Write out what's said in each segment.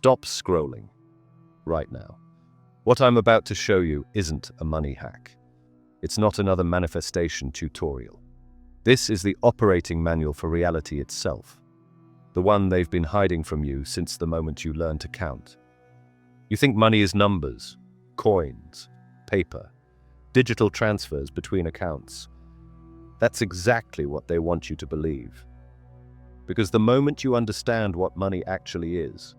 Stop scrolling right now. What I'm about to show you isn't a money hack. It's not another manifestation tutorial. This is the operating manual for reality itself, the one they've been hiding from you since the moment you learn to count. You think money is numbers, coins, paper, digital transfers between accounts. That's exactly what they want you to believe. Because the moment you understand what money actually is,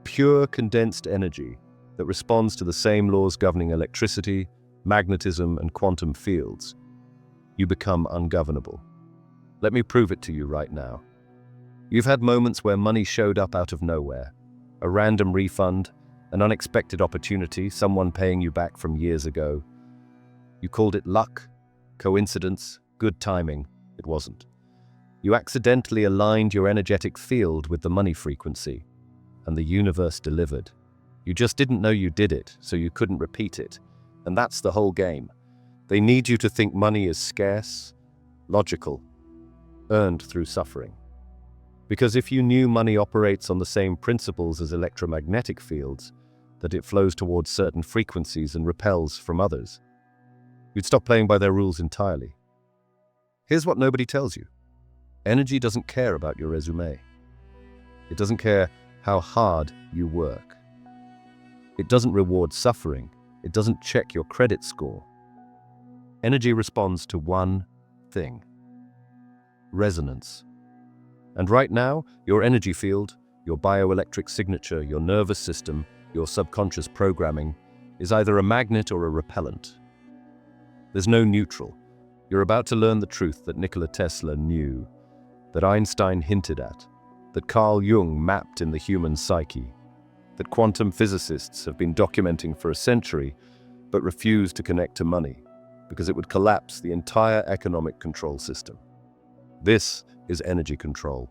pure condensed energy that responds to the same laws governing electricity, magnetism, and quantum fields, you become ungovernable. Let me prove it to you right now. You've had moments where money showed up out of nowhere, a random refund, an unexpected opportunity, someone paying you back from years ago. You called it luck, coincidence, good timing. It wasn't. You accidentally aligned your energetic field with the money frequency, and the universe delivered. You just didn't know you did it, so you couldn't repeat it. And that's the whole game. They need you to think money is scarce, logical, earned through suffering. Because if you knew money operates on the same principles as electromagnetic fields, that it flows towards certain frequencies and repels from others, you'd stop playing by their rules entirely. Here's what nobody tells you. Energy doesn't care about your resume. It doesn't care how hard you work. It doesn't reward suffering. It doesn't check your credit score. Energy responds to one thing: resonance. And right now, your energy field, your bioelectric signature, your nervous system, your subconscious programming is either a magnet or a repellent. There's no neutral. You're about to learn the truth that Nikola Tesla knew, that Einstein hinted at, that Carl Jung mapped in the human psyche, that quantum physicists have been documenting for a century but refuse to connect to money because it would collapse the entire economic control system. This is energy control.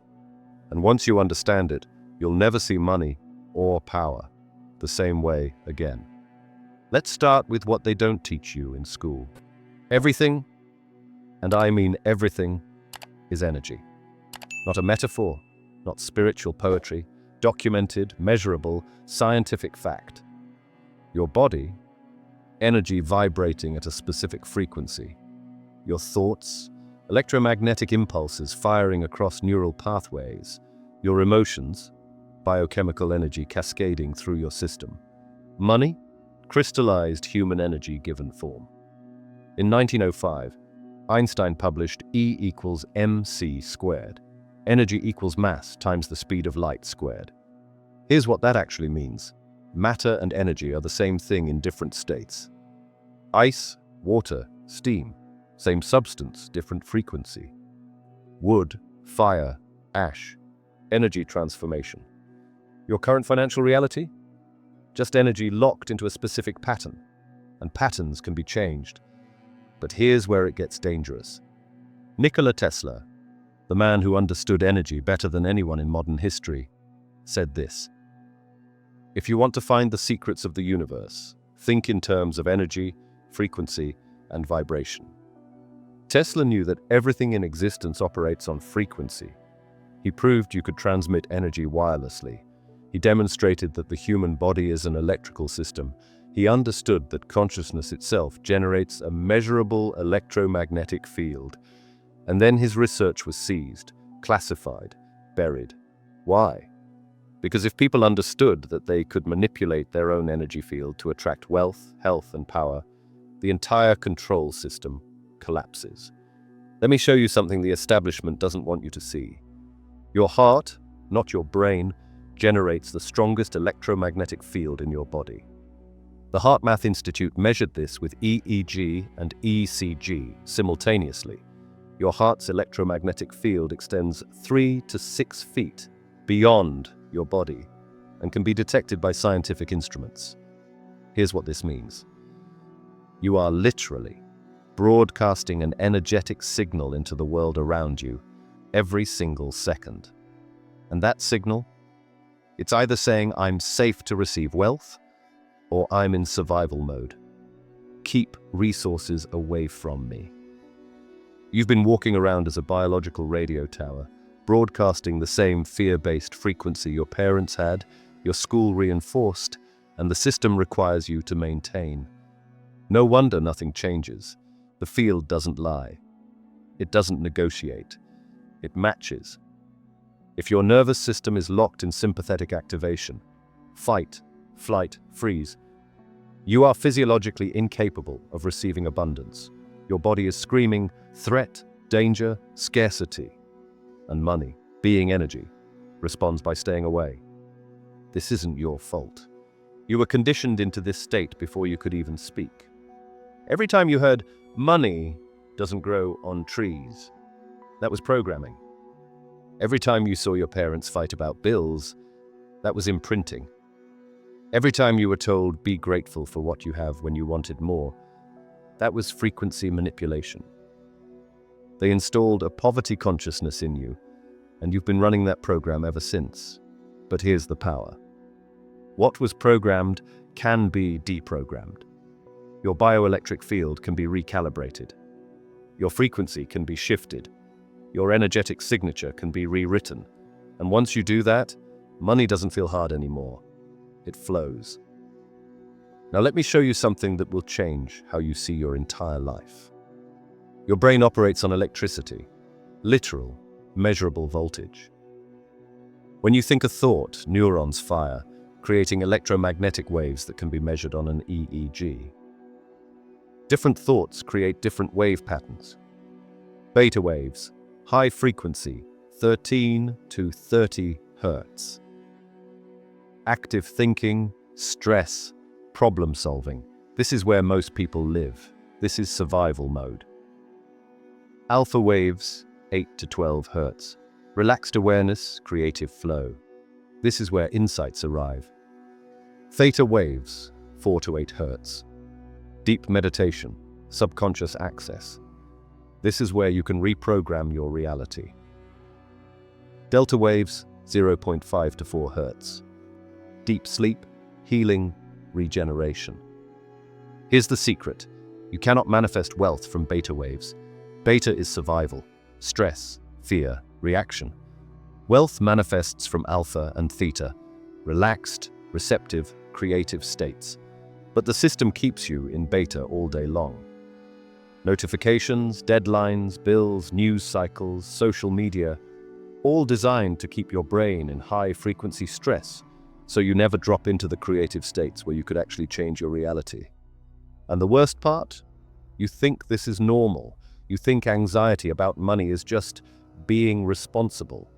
And once you understand it, you'll never see money or power the same way again. Let's start with what they don't teach you in school. Everything, and I mean everything, is energy. Not a metaphor, not spiritual poetry, documented, measurable, scientific fact. Your body, energy vibrating at a specific frequency. Your thoughts, electromagnetic impulses firing across neural pathways. Your emotions, biochemical energy cascading through your system. Money, crystallized human energy given form. In 1905, Einstein published E equals mc squared. Energy equals mass times the speed of light squared. Here's what that actually means. Matter and energy are the same thing in different states. Ice, water, steam, same substance, different frequency. Wood, fire, ash, energy transformation. Your current financial reality? Just energy locked into a specific pattern, and patterns can be changed. But here's where it gets dangerous. Nikola Tesla, the man who understood energy better than anyone in modern history, said this: "If you want to find the secrets of the universe, think in terms of energy, frequency, and vibration." Tesla knew that everything in existence operates on frequency. He proved you could transmit energy wirelessly. He demonstrated that the human body is an electrical system. He understood that consciousness itself generates a measurable electromagnetic field. And then his research was seized, classified, buried. Why? Because if people understood that they could manipulate their own energy field to attract wealth, health, and power, the entire control system collapses. Let me show you something the establishment doesn't want you to see. Your heart, not your brain, generates the strongest electromagnetic field in your body. The HeartMath Institute measured this with EEG and ECG simultaneously. Your heart's electromagnetic field extends 3 to 6 feet beyond your body and can be detected by scientific instruments. Here's what this means. You are literally broadcasting an energetic signal into the world around you every single second. And that signal, it's either saying I'm safe to receive wealth or I'm in survival mode. Keep resources away from me. You've been walking around as a biological radio tower, broadcasting the same fear-based frequency your parents had, your school reinforced, and the system requires you to maintain. No wonder nothing changes. The field doesn't lie. It doesn't negotiate. It matches. If your nervous system is locked in sympathetic activation, fight, flight, freeze, you are physiologically incapable of receiving abundance. Your body is screaming threat, danger, scarcity, and money, being energy, responds by staying away. This isn't your fault. You were conditioned into this state before you could even speak. Every time you heard, money doesn't grow on trees, that was programming. Every time you saw your parents fight about bills, that was imprinting. Every time you were told, be grateful for what you have when you wanted more, that was frequency manipulation. They installed a poverty consciousness in you, and you've been running that program ever since. But here's the power. What was programmed can be deprogrammed. Your bioelectric field can be recalibrated. Your frequency can be shifted. Your energetic signature can be rewritten. And once you do that, money doesn't feel hard anymore. It flows. Now let me show you something that will change how you see your entire life. Your brain operates on electricity, literal, measurable voltage. When you think a thought, neurons fire, creating electromagnetic waves that can be measured on an EEG. Different thoughts create different wave patterns. Beta waves, high frequency, 13 to 30 hertz. Active thinking, stress, problem solving. This is where most people live. This is survival mode. Alpha waves, 8 to 12 hertz. Relaxed awareness, creative flow. This is where insights arrive. Theta waves, 4 to 8 hertz. Deep meditation, subconscious access. This is where you can reprogram your reality. Delta waves, 0.5 to 4 hertz. Deep sleep, healing, regeneration. Here's the secret. You cannot manifest wealth from beta waves. Beta is survival, stress, fear, reaction. Wealth manifests from alpha and theta, relaxed, receptive, creative states. But the system keeps you in beta all day long. Notifications, deadlines, bills, news cycles, social media, all designed to keep your brain in high-frequency stress, so you never drop into the creative states where you could actually change your reality. And the worst part? You think this is normal. You think anxiety about money is just being responsible.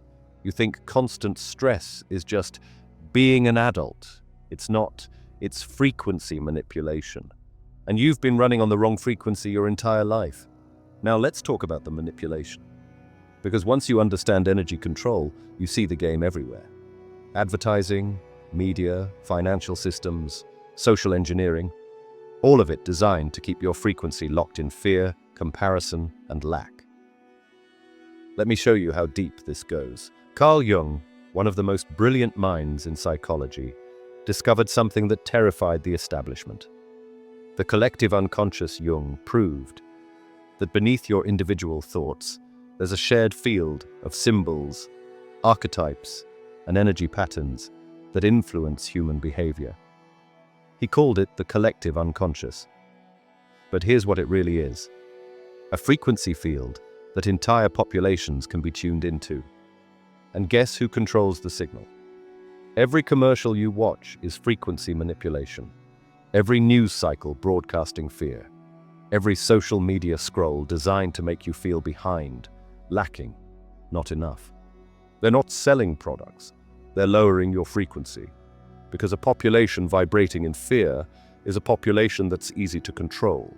You think constant stress is just being an adult. It's not. It's frequency manipulation. And you've been running on the wrong frequency your entire life. Now let's talk about the manipulation. Because once you understand energy control, you see the game everywhere. Advertising, media, financial systems, social engineering, all of it designed to keep your frequency locked in fear, comparison, and lack. Let me show you how deep this goes. Carl Jung, one of the most brilliant minds in psychology, discovered something that terrified the establishment. The collective unconscious, Jung proved that beneath your individual thoughts, there's a shared field of symbols, archetypes, and energy patterns that influence human behavior. He called it the collective unconscious. But here's what it really is. A frequency field that entire populations can be tuned into. And guess who controls the signal? Every commercial you watch is frequency manipulation. Every news cycle broadcasting fear. Every social media scroll designed to make you feel behind, lacking, not enough. They're not selling products. They're lowering your frequency. Because a population vibrating in fear is a population that's easy to control.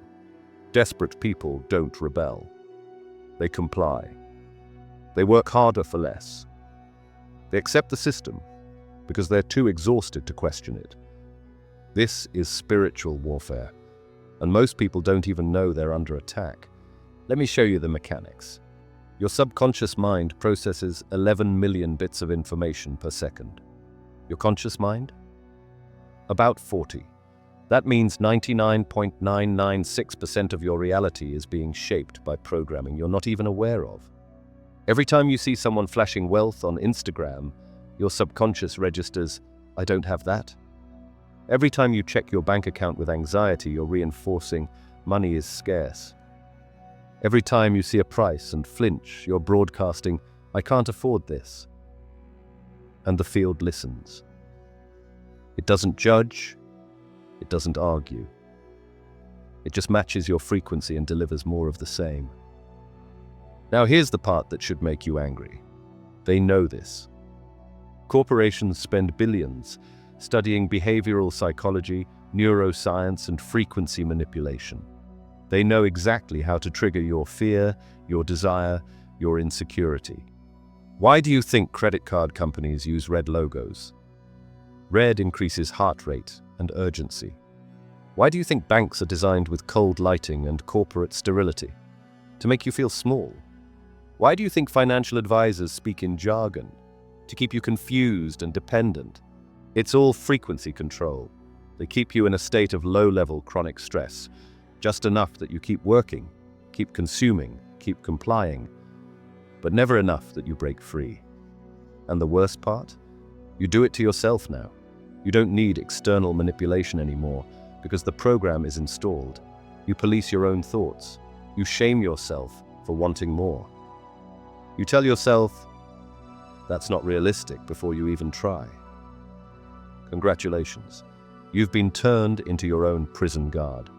Desperate people don't rebel. They comply. They work harder for less. They accept the system because they're too exhausted to question it. This is spiritual warfare, and most people don't even know they're under attack. Let me show you the mechanics. Your subconscious mind processes 11 million bits of information per second. Your conscious mind? About 40. That means 99.996% of your reality is being shaped by programming you're not even aware of. Every time you see someone flashing wealth on Instagram, your subconscious registers, I don't have that. Every time you check your bank account with anxiety, you're reinforcing money is scarce. Every time you see a price and flinch, you're broadcasting, I can't afford this. And the field listens. It doesn't judge, it doesn't argue. It just matches your frequency and delivers more of the same. Now here's the part that should make you angry. They know this. Corporations spend billions studying behavioral psychology, neuroscience, and frequency manipulation. They know exactly how to trigger your fear, your desire, your insecurity. Why do you think credit card companies use red logos? Red increases heart rate and urgency. Why do you think banks are designed with cold lighting and corporate sterility? To make you feel small. Why do you think financial advisors speak in jargon? To keep you confused and dependent. It's all frequency control. They keep you in a state of low-level chronic stress, just enough that you keep working, keep consuming, keep complying, but never enough that you break free. And the worst part? You do it to yourself now. You don't need external manipulation anymore because the program is installed. You police your own thoughts. You shame yourself for wanting more. You tell yourself, that's not realistic before you even try. Congratulations. You've been turned into your own prison guard.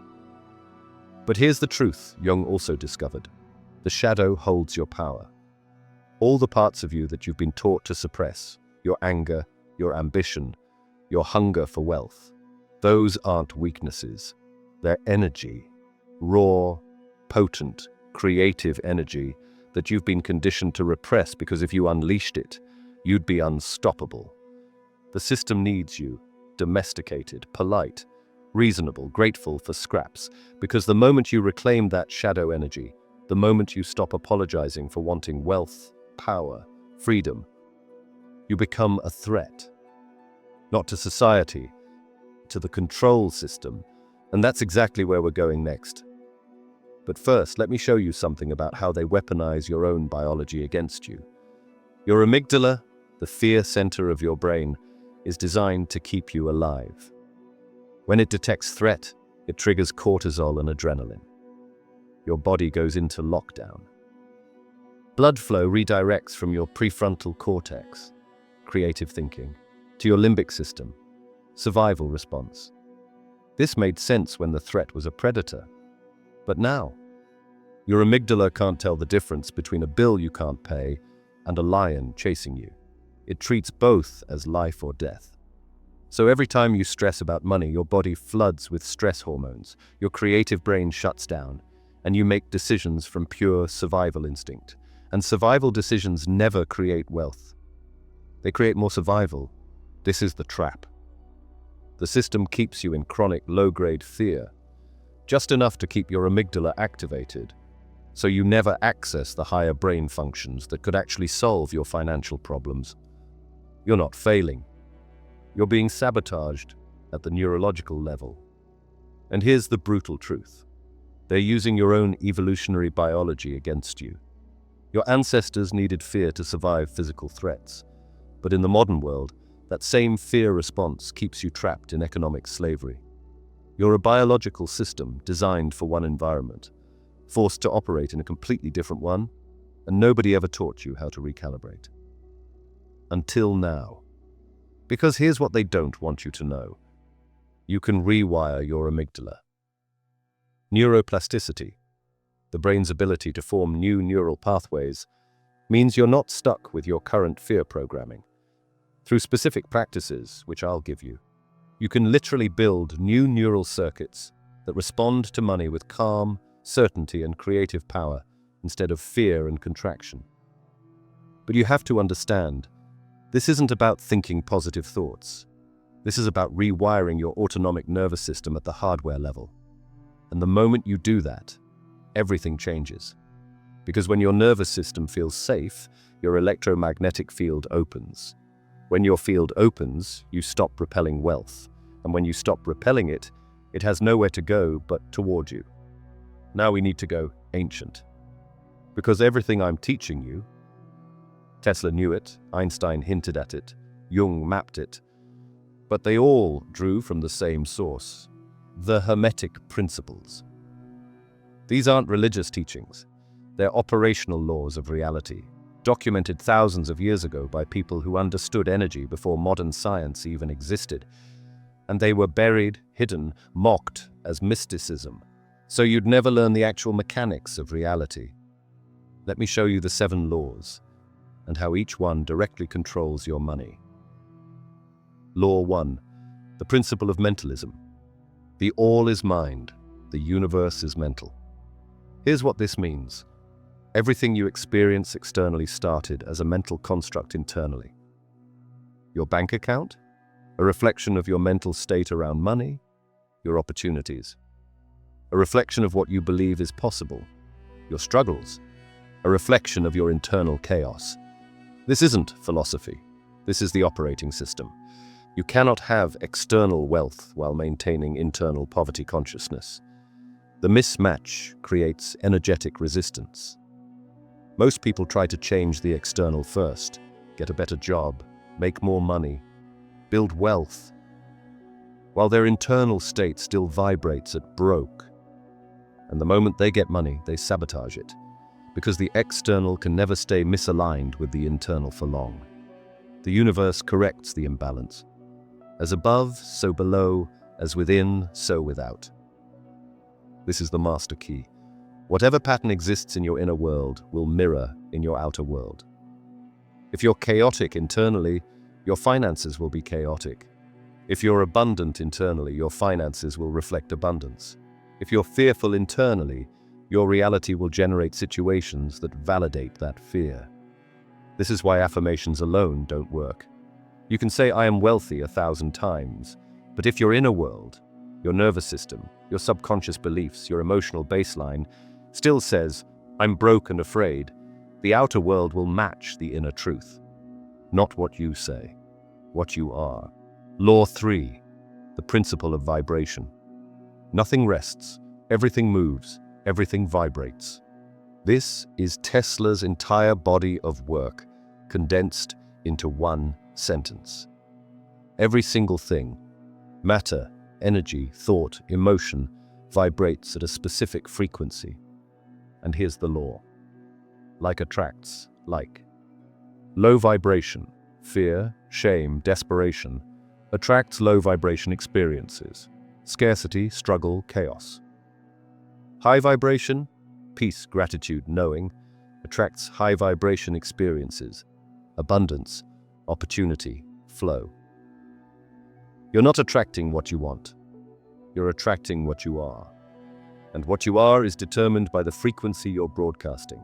But here's the truth Jung also discovered. The shadow holds your power. All the parts of you that you've been taught to suppress, your anger, your ambition, your hunger for wealth, those aren't weaknesses. They're energy. Raw, potent, creative energy that you've been conditioned to repress because if you unleashed it, you'd be unstoppable. The system needs you, domesticated, polite, reasonable, grateful for scraps, because the moment you reclaim that shadow energy, the moment you stop apologizing for wanting wealth, power, freedom, you become a threat. Not to society, to the control system, and that's exactly where we're going next. But first, let me show you something about how they weaponize your own biology against you. Your amygdala, the fear center of your brain, is designed to keep you alive. When it detects threat, it triggers cortisol and adrenaline. Your body goes into lockdown. Blood flow redirects from your prefrontal cortex, creative thinking, to your limbic system, survival response. This made sense when the threat was a predator. But now, your amygdala can't tell the difference between a bill you can't pay and a lion chasing you. It treats both as life or death. So every time you stress about money, your body floods with stress hormones, your creative brain shuts down, and you make decisions from pure survival instinct. And survival decisions never create wealth. They create more survival. This is the trap. The system keeps you in chronic low-grade fear, just enough to keep your amygdala activated, so you never access the higher brain functions that could actually solve your financial problems. You're not failing. You're being sabotaged at the neurological level. And here's the brutal truth. They're using your own evolutionary biology against you. Your ancestors needed fear to survive physical threats. But in the modern world, that same fear response keeps you trapped in economic slavery. You're a biological system designed for one environment, forced to operate in a completely different one, and nobody ever taught you how to recalibrate. Until now. Because here's what they don't want you to know. You can rewire your amygdala. Neuroplasticity, the brain's ability to form new neural pathways, means you're not stuck with your current fear programming. Through specific practices, which I'll give you, you can literally build new neural circuits that respond to money with calm, certainty, and creative power instead of fear and contraction. But you have to understand, this isn't about thinking positive thoughts. This is about rewiring your autonomic nervous system at the hardware level. And the moment you do that, everything changes. Because when your nervous system feels safe, your electromagnetic field opens. When your field opens, you stop repelling wealth. And when you stop repelling it, it has nowhere to go but toward you. Now we need to go ancient. Because everything I'm teaching you, Tesla knew it, Einstein hinted at it, Jung mapped it. But they all drew from the same source, the Hermetic principles. These aren't religious teachings. They're operational laws of reality, documented thousands of years ago by people who understood energy before modern science even existed. And they were buried, hidden, mocked as mysticism. So you'd never learn the actual mechanics of reality. Let me show you the 7 laws, and how each one directly controls your money. Law 1. The principle of mentalism. The all is mind, the universe is mental. Here's what this means. Everything you experience externally started as a mental construct internally. Your bank account? A reflection of your mental state around money, your opportunities. A reflection of what you believe is possible, your struggles. A reflection of your internal chaos. This isn't philosophy. This is the operating system. You cannot have external wealth while maintaining internal poverty consciousness. The mismatch creates energetic resistance. Most people try to change the external first, get a better job, make more money, build wealth, while their internal state still vibrates at broke. And the moment they get money, they sabotage it, because the external can never stay misaligned with the internal for long. The universe corrects the imbalance. As above, so below, as within, so without. This is the master key. Whatever pattern exists in your inner world will mirror in your outer world. If you're chaotic internally, your finances will be chaotic. If you're abundant internally, your finances will reflect abundance. If you're fearful internally, your reality will generate situations that validate that fear. This is why affirmations alone don't work. You can say, "I am wealthy" 1,000 times, but if your inner world, your nervous system, your subconscious beliefs, your emotional baseline, still says, "I'm broke and afraid," the outer world will match the inner truth. Not what you say, what you are. Law 3, the principle of vibration. Nothing rests, everything moves, everything vibrates. This is Tesla's entire body of work, condensed into one sentence. Every single thing, matter, energy, thought, emotion, vibrates at a specific frequency. And here's the law. Like attracts like. Low vibration, fear, shame, desperation, attracts low vibration experiences. Scarcity, struggle, chaos. High vibration, peace, gratitude, knowing, attracts high vibration experiences. Abundance, opportunity, flow. You're not attracting what you want. You're attracting what you are. And what you are is determined by the frequency you're broadcasting.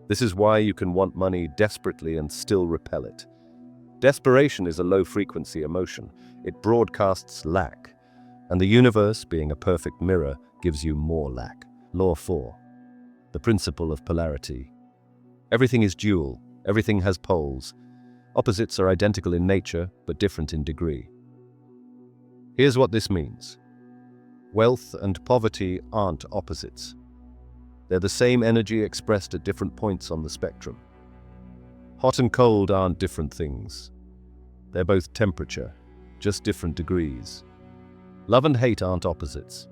This is why you can want money desperately and still repel it. Desperation is a low-frequency emotion. It broadcasts lack. And the universe, being a perfect mirror, gives you more lack. Law 4. The principle of polarity. Everything is dual. Everything has poles. Opposites are identical in nature, but different in degree. Here's what this means. Wealth and poverty aren't opposites. They're the same energy expressed at different points on the spectrum. Hot and cold aren't different things. They're both temperature, just different degrees. Love and hate aren't opposites.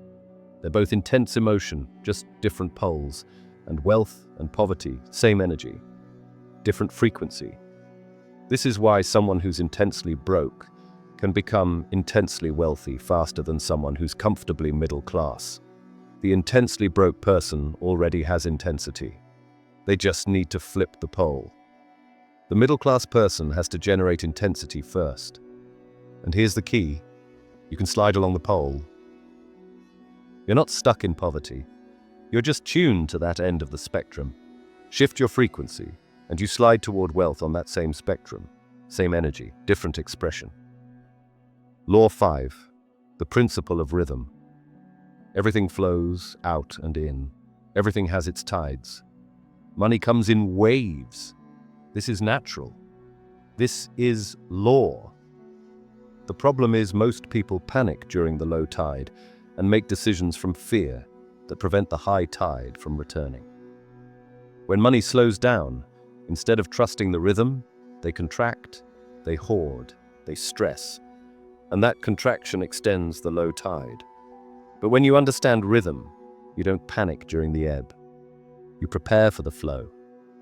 They're both intense emotion, just different poles. And wealth and poverty, same energy, different frequency. This is why someone who's intensely broke can become intensely wealthy faster than someone who's comfortably middle class. The intensely broke person already has intensity. They just need to flip the pole. The middle class person has to generate intensity first. And here's the key. You can slide along the pole. You're not stuck in poverty. You're just tuned to that end of the spectrum. Shift your frequency, and you slide toward wealth on that same spectrum. Same energy, different expression. Law 5. The principle of rhythm. Everything flows out and in. Everything has its tides. Money comes in waves. This is natural. This is law. The problem is most people panic during the low tide and make decisions from fear that prevent the high tide from returning. When money slows down, instead of trusting the rhythm, they contract, they hoard, they stress. and that contraction extends the low tide. But when you understand rhythm, you don't panic during the ebb. You prepare for the flow.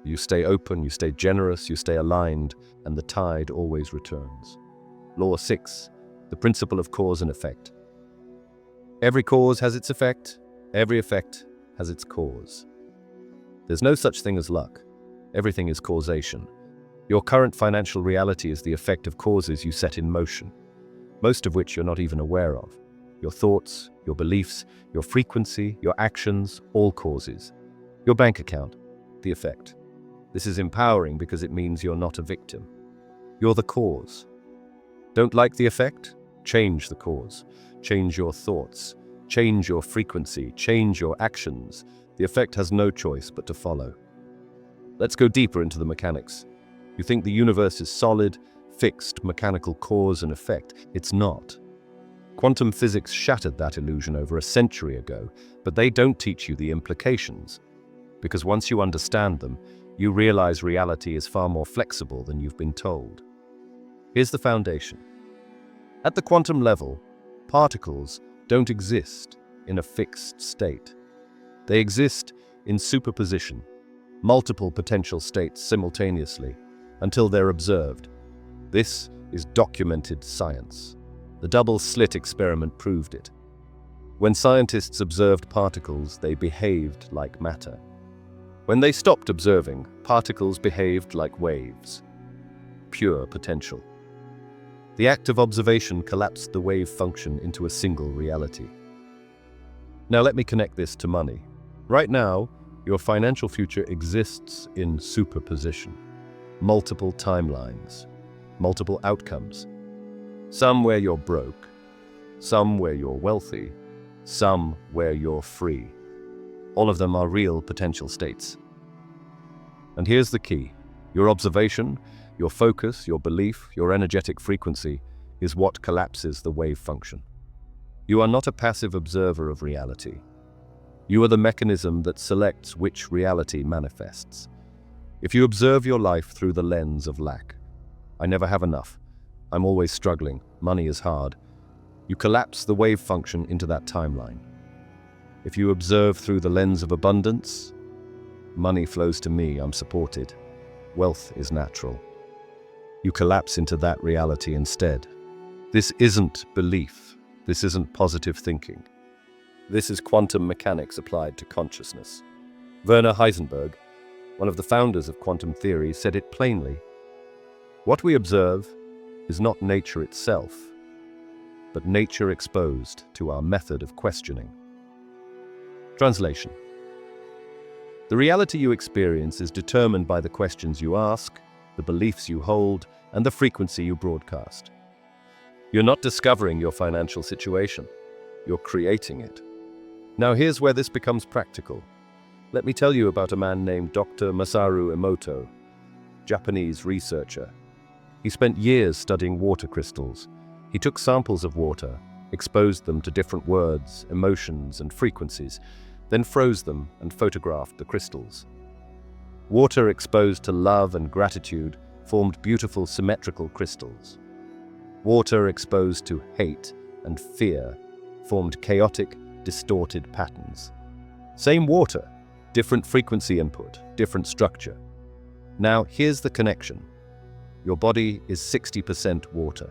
You stay open, you stay generous, you stay aligned, and the tide always returns. Law 6, the principle of cause and effect. Every cause has its effect, every effect has its cause. There's no such thing as luck. Everything is causation. Your current financial reality is the effect of causes you set in motion, most of which you're not even aware of. Your thoughts, your beliefs, your frequency, your actions, all causes. Your bank account, the effect. This is empowering because it means you're not a victim. You're the cause. Don't like the effect? Change the cause. Change your thoughts. Change your frequency. Change your actions. The effect has no choice but to follow. Let's go deeper into the mechanics. You think the universe is solid, fixed, mechanical cause and effect. It's not. Quantum physics shattered that illusion over a century ago, but they don't teach you the implications. Because once you understand them, you realize reality is far more flexible than you've been told. Here's the foundation. At the quantum level, particles don't exist in a fixed state. They exist in superposition, multiple potential states simultaneously, until they're observed. This is documented science. The double-slit experiment proved it. When scientists observed particles, they behaved like matter. When they stopped observing, particles behaved like waves. Pure potential. The act of observation collapsed the wave function into a single reality. Now let me connect this to money. Right now, your financial future exists in superposition. Multiple timelines, multiple outcomes. Some where you're broke, some where you're wealthy, some where you're free. All of them are real potential states. And here's the key. Your observation, your focus, your belief, your energetic frequency is what collapses the wave function. You are not a passive observer of reality. You are the mechanism that selects which reality manifests. If you observe your life through the lens of lack, I never have enough, I'm always struggling, money is hard, you collapse the wave function into that timeline. If you observe through the lens of abundance, money flows to me, I'm supported, wealth is natural. You collapse into that reality instead. This isn't belief, this isn't positive thinking. This is quantum mechanics applied to consciousness. Werner Heisenberg, one of the founders of quantum theory, said it plainly. What we observe is not nature itself, but nature exposed to our method of questioning. Translation. The reality you experience is determined by the questions you ask, the beliefs you hold, and the frequency you broadcast. You're not discovering your financial situation, you're creating it. Now here's where this becomes practical. Let me tell you about a man named Dr. Masaru Emoto, Japanese researcher. He spent years studying water crystals. He took samples of water, exposed them to different words, emotions, and frequencies, then froze them and photographed the crystals. Water exposed to love and gratitude formed beautiful symmetrical crystals. Water exposed to hate and fear formed chaotic, distorted patterns. Same water, different frequency input, different structure. Now here's the connection. Your body is 60% water.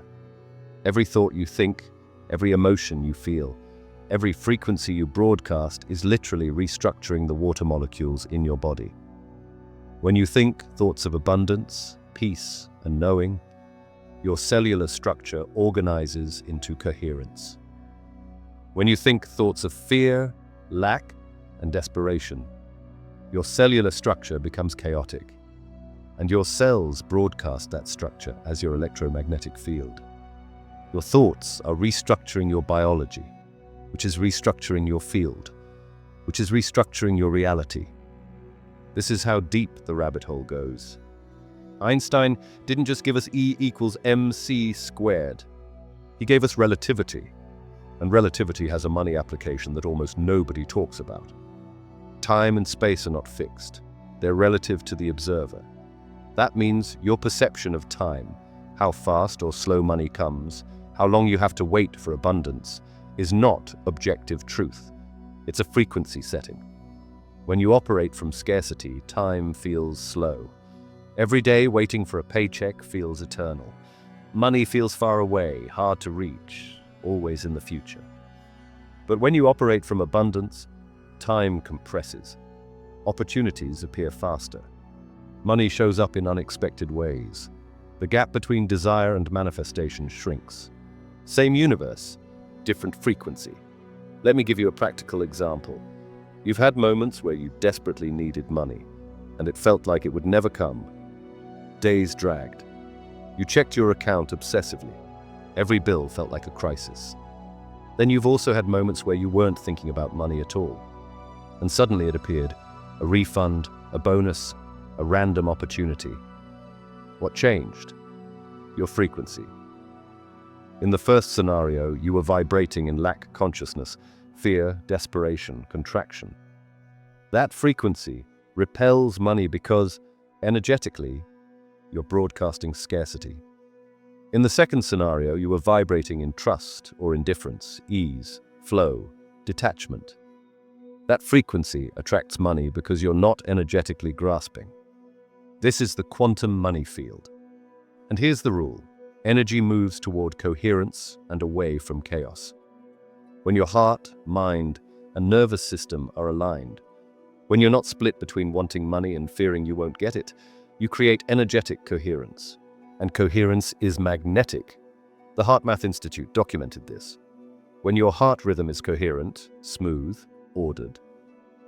Every thought you think, every emotion you feel, every frequency you broadcast is literally restructuring the water molecules in your body. When you think thoughts of abundance, peace, and knowing, your cellular structure organizes into coherence. When you think thoughts of fear, lack, and desperation, your cellular structure becomes chaotic, and your cells broadcast that structure as your electromagnetic field. Your thoughts are restructuring your biology, which is restructuring your field, which is restructuring your reality. This is how deep the rabbit hole goes. Einstein didn't just give us E equals mc squared. He gave us relativity, and relativity has a money application that almost nobody talks about. Time and space are not fixed. They're relative to the observer. That means your perception of time, how fast or slow money comes, how long you have to wait for abundance, is not objective truth. It's a frequency setting. When you operate from scarcity, time feels slow. Every day waiting for a paycheck feels eternal. Money feels far away, hard to reach, always in the future. But when you operate from abundance, time compresses. Opportunities appear faster. Money shows up in unexpected ways. The gap between desire and manifestation shrinks. Same universe, different frequency. Let me give you a practical example. You've had moments where you desperately needed money, and it felt like it would never come. Days dragged. You checked your account obsessively. Every bill felt like a crisis. Then you've also had moments where you weren't thinking about money at all. And suddenly it appeared, a refund, a bonus, a random opportunity. What changed? Your frequency. In the first scenario, you were vibrating in lack consciousness, fear, desperation, contraction. That frequency repels money because, energetically, you're broadcasting scarcity. In the second scenario, you were vibrating in trust or indifference, ease, flow, detachment. That frequency attracts money because you're not energetically grasping. This is the quantum money field. And here's the rule. Energy moves toward coherence and away from chaos. When your heart, mind, and nervous system are aligned, when you're not split between wanting money and fearing you won't get it, you create energetic coherence. And coherence is magnetic. The HeartMath Institute documented this. When your heart rhythm is coherent, smooth, ordered,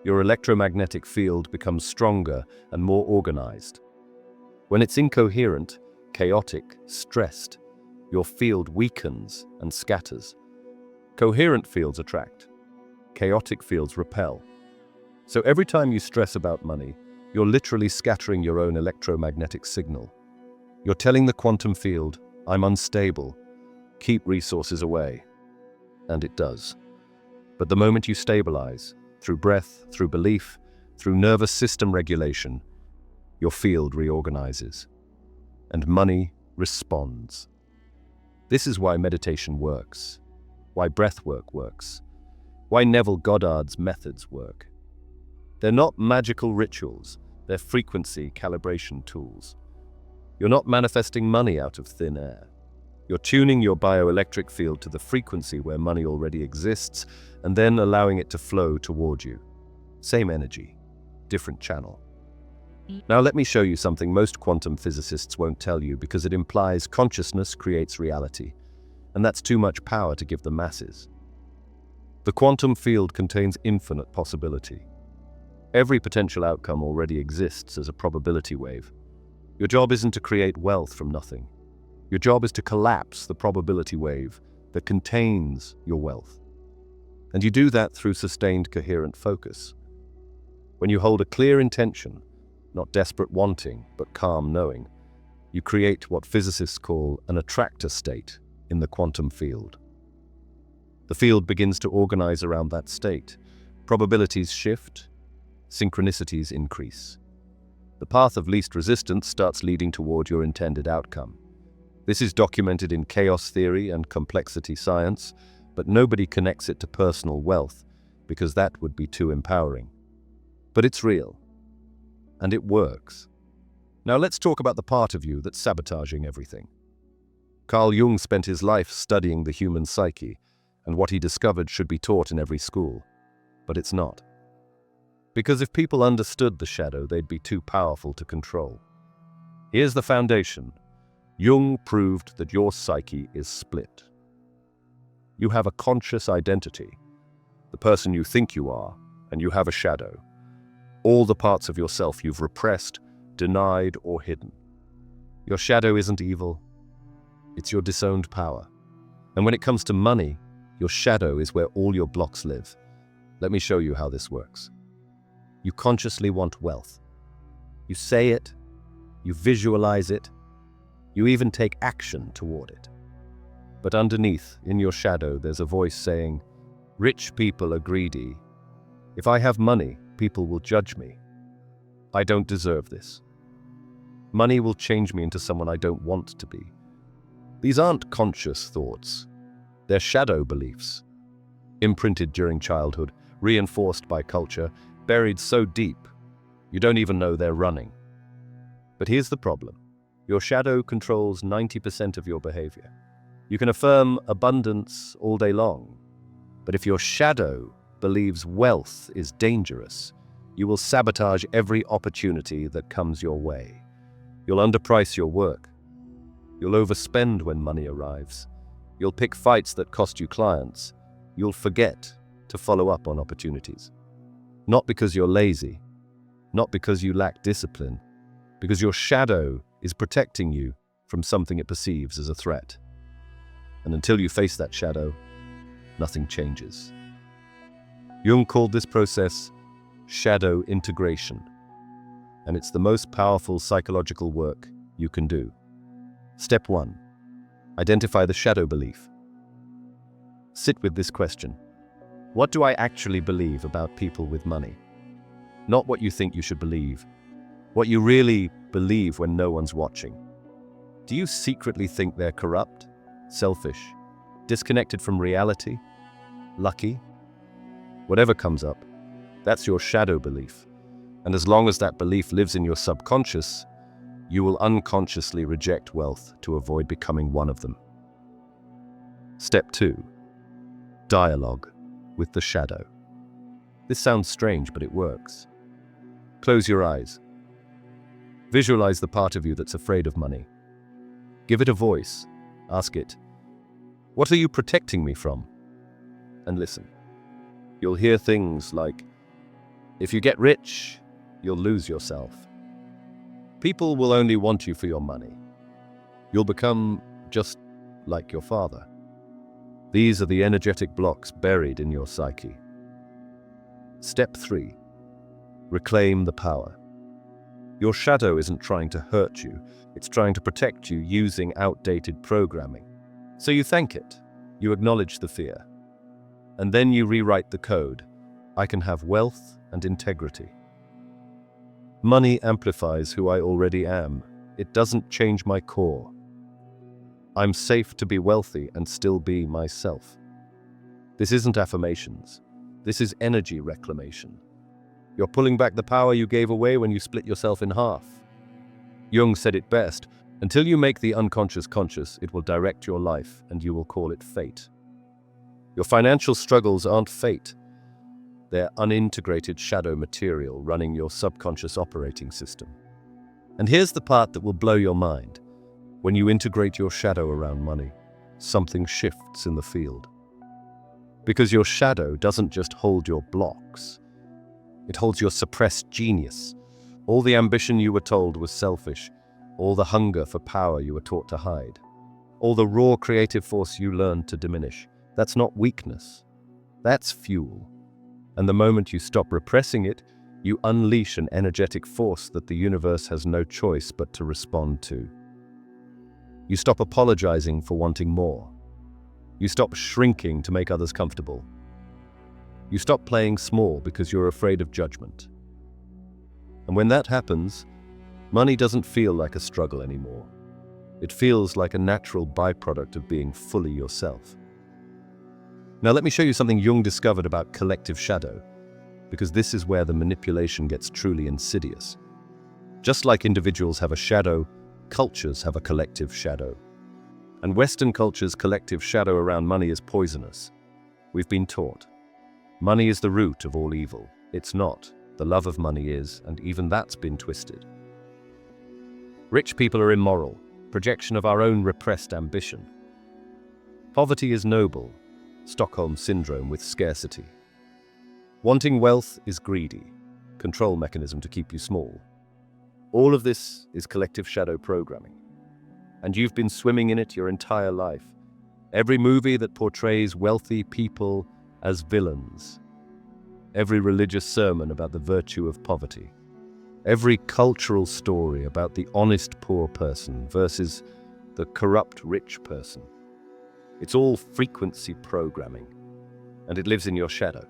your electromagnetic field becomes stronger and more organized. When it's incoherent, chaotic, stressed, your field weakens and scatters. Coherent fields attract. Chaotic fields repel. So every time you stress about money, you're literally scattering your own electromagnetic signal. You're telling the quantum field, I'm unstable, keep resources away. And it does. But the moment you stabilize, through breath, through belief, through nervous system regulation, your field reorganizes. And money responds. This is why meditation works, why breathwork works, why Neville Goddard's methods work. They're not magical rituals, they're frequency calibration tools. You're not manifesting money out of thin air. You're tuning your bioelectric field to the frequency where money already exists and then allowing it to flow toward you. Same energy, different channel. Now let me show you something most quantum physicists won't tell you because it implies consciousness creates reality, and that's too much power to give the masses. The quantum field contains infinite possibility. Every potential outcome already exists as a probability wave. Your job isn't to create wealth from nothing. Your job is to collapse the probability wave that contains your wealth. And you do that through sustained coherent focus. When you hold a clear intention, not desperate wanting, but calm knowing, you create what physicists call an attractor state in the quantum field. The field begins to organize around that state. Probabilities shift, synchronicities increase. The path of least resistance starts leading toward your intended outcome. This is documented in chaos theory and complexity science, but nobody connects it to personal wealth because that would be too empowering. But it's real. And it works. Now let's talk about the part of you that's sabotaging everything. Carl Jung spent his life studying the human psyche, and what he discovered should be taught in every school. But it's not. Because if people understood the shadow, they'd be too powerful to control. Here's the foundation. Jung proved that your psyche is split. You have a conscious identity, the person you think you are, and you have a shadow. All the parts of yourself you've repressed, denied, or hidden. Your shadow isn't evil. It's your disowned power. And when it comes to money, your shadow is where all your blocks live. Let me show you how this works. You consciously want wealth. You say it, you visualize it, you even take action toward it. But underneath, in your shadow, there's a voice saying, "Rich people are greedy. If I have money, people will judge me. I don't deserve this. Money will change me into someone I don't want to be. These aren't conscious thoughts. They're shadow beliefs, imprinted during childhood, reinforced by culture, buried so deep, you don't even know they're running. But here's the problem. Your shadow controls 90% of your behavior. You can affirm abundance all day long, but if your shadow believes wealth is dangerous, you will sabotage every opportunity that comes your way. You'll underprice your work. You'll overspend when money arrives. You'll pick fights that cost you clients. You'll forget to follow up on opportunities. Not because you're lazy, not because you lack discipline, because your shadow is protecting you from something it perceives as a threat. And until you face that shadow, nothing changes. Jung called this process shadow integration, and it's the most powerful psychological work you can do. Step 1. Identify the shadow belief. Sit with this question. What do I actually believe about people with money? Not what you think you should believe. What you really believe when no one's watching. Do you secretly think they're corrupt, selfish, disconnected from reality, lucky? Whatever comes up, that's your shadow belief. And as long as that belief lives in your subconscious, you will unconsciously reject wealth to avoid becoming one of them. Step 2. Dialogue with the shadow. This sounds strange, but it works. Close your eyes. Visualize the part of you that's afraid of money. Give it a voice. Ask it, "What are you protecting me from?" And listen. You'll hear things like, "If you get rich, you'll lose yourself. People will only want you for your money. You'll become just like your father." These are the energetic blocks buried in your psyche. Step 3. Reclaim the power. Your shadow isn't trying to hurt you, it's trying to protect you using outdated programming. So you thank it, you acknowledge the fear, and then you rewrite the code. I can have wealth and integrity. Money amplifies who I already am. It doesn't change my core. I'm safe to be wealthy and still be myself. This isn't affirmations. This is energy reclamation. You're pulling back the power you gave away when you split yourself in half. Jung said it best, until you make the unconscious conscious, it will direct your life and you will call it fate. Your financial struggles aren't fate. They're unintegrated shadow material running your subconscious operating system. And here's the part that will blow your mind. When you integrate your shadow around money, something shifts in the field. Because your shadow doesn't just hold your blocks. It holds your suppressed genius. All the ambition you were told was selfish. All the hunger for power you were taught to hide. All the raw creative force you learned to diminish. That's not weakness. That's fuel. And the moment you stop repressing it, you unleash an energetic force that the universe has no choice but to respond to. You stop apologizing for wanting more. You stop shrinking to make others comfortable. You stop playing small because you're afraid of judgment. And when that happens, money doesn't feel like a struggle anymore. It feels like a natural byproduct of being fully yourself. Now let me show you something Jung discovered about collective shadow, because this is where the manipulation gets truly insidious. Just like individuals have a shadow, cultures have a collective shadow. And Western culture's collective shadow around money is poisonous. We've been taught. Money is the root of all evil. It's not. The love of money is, and even that's been twisted. Rich people are immoral, projection of our own repressed ambition. Poverty is noble, Stockholm syndrome with scarcity. Wanting wealth is greedy, control mechanism to keep you small. All of this is collective shadow programming. And you've been swimming in it your entire life. Every movie that portrays wealthy people as villains. Every religious sermon about the virtue of poverty. Every cultural story about the honest poor person versus the corrupt rich person. It's all frequency programming, and it lives in your shadow.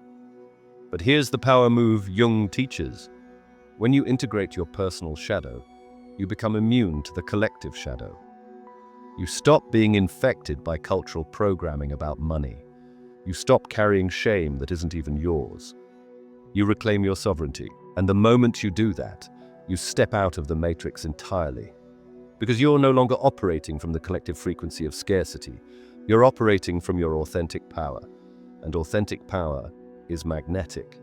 But here's the power move Jung teaches. When you integrate your personal shadow, you become immune to the collective shadow. You stop being infected by cultural programming about money. You stop carrying shame that isn't even yours. You reclaim your sovereignty, and the moment you do that, you step out of the matrix entirely. Because you're no longer operating from the collective frequency of scarcity. You're operating from your authentic power, and authentic power is magnetic.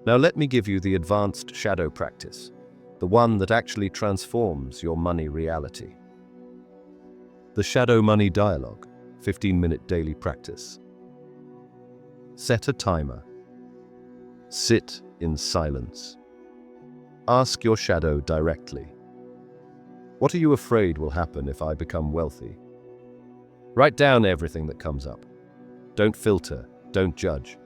Now let me give you the advanced shadow practice, the one that actually transforms your money reality. The Shadow Money Dialogue, 15-minute daily practice. Set a timer. Sit in silence. Ask your shadow directly. What are you afraid will happen if I become wealthy? Write down everything that comes up. Don't filter, don't judge.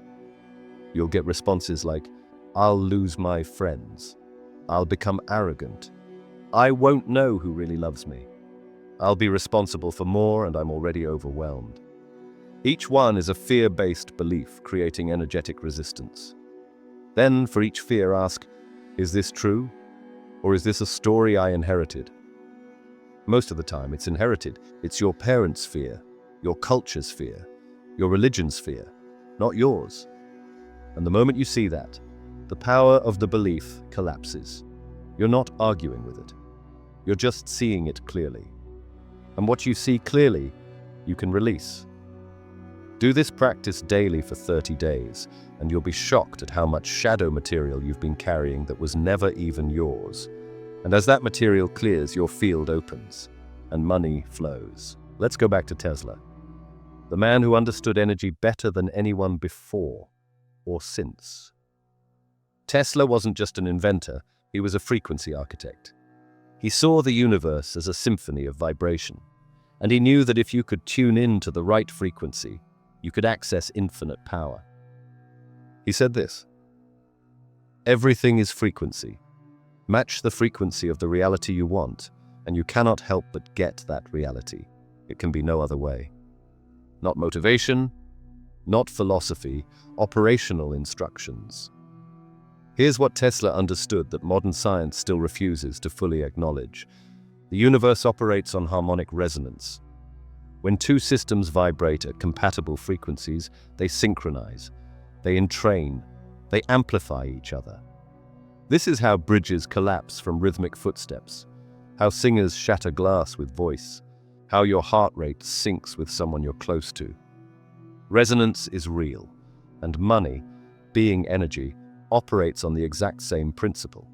You'll get responses like, I'll lose my friends. I'll become arrogant. I won't know who really loves me. I'll be responsible for more and I'm already overwhelmed. Each one is a fear-based belief creating energetic resistance. Then, for each fear, ask, is this true? Or is this a story I inherited? Most of the time, it's inherited. It's your parents' fear, your culture's fear, your religion's fear, not yours. And the moment you see that, the power of the belief collapses. You're not arguing with it. You're just seeing it clearly. And what you see clearly, you can release. Do this practice daily for 30 days, and you'll be shocked at how much shadow material you've been carrying that was never even yours. And as that material clears, your field opens, and money flows. Let's go back to Tesla, the man who understood energy better than anyone before or since. Tesla wasn't just an inventor, he was a frequency architect. He saw the universe as a symphony of vibration, and he knew that if you could tune in to the right frequency, you could access infinite power. He said this, everything is frequency. Match the frequency of the reality you want, and you cannot help but get that reality. It can be no other way. Not motivation, not philosophy, operational instructions. Here's what Tesla understood that modern science still refuses to fully acknowledge. The universe operates on harmonic resonance. When two systems vibrate at compatible frequencies, they synchronize, they entrain, they amplify each other. This is how bridges collapse from rhythmic footsteps, how singers shatter glass with voice, how your heart rate syncs with someone you're close to. Resonance is real, and money, being energy, operates on the exact same principle.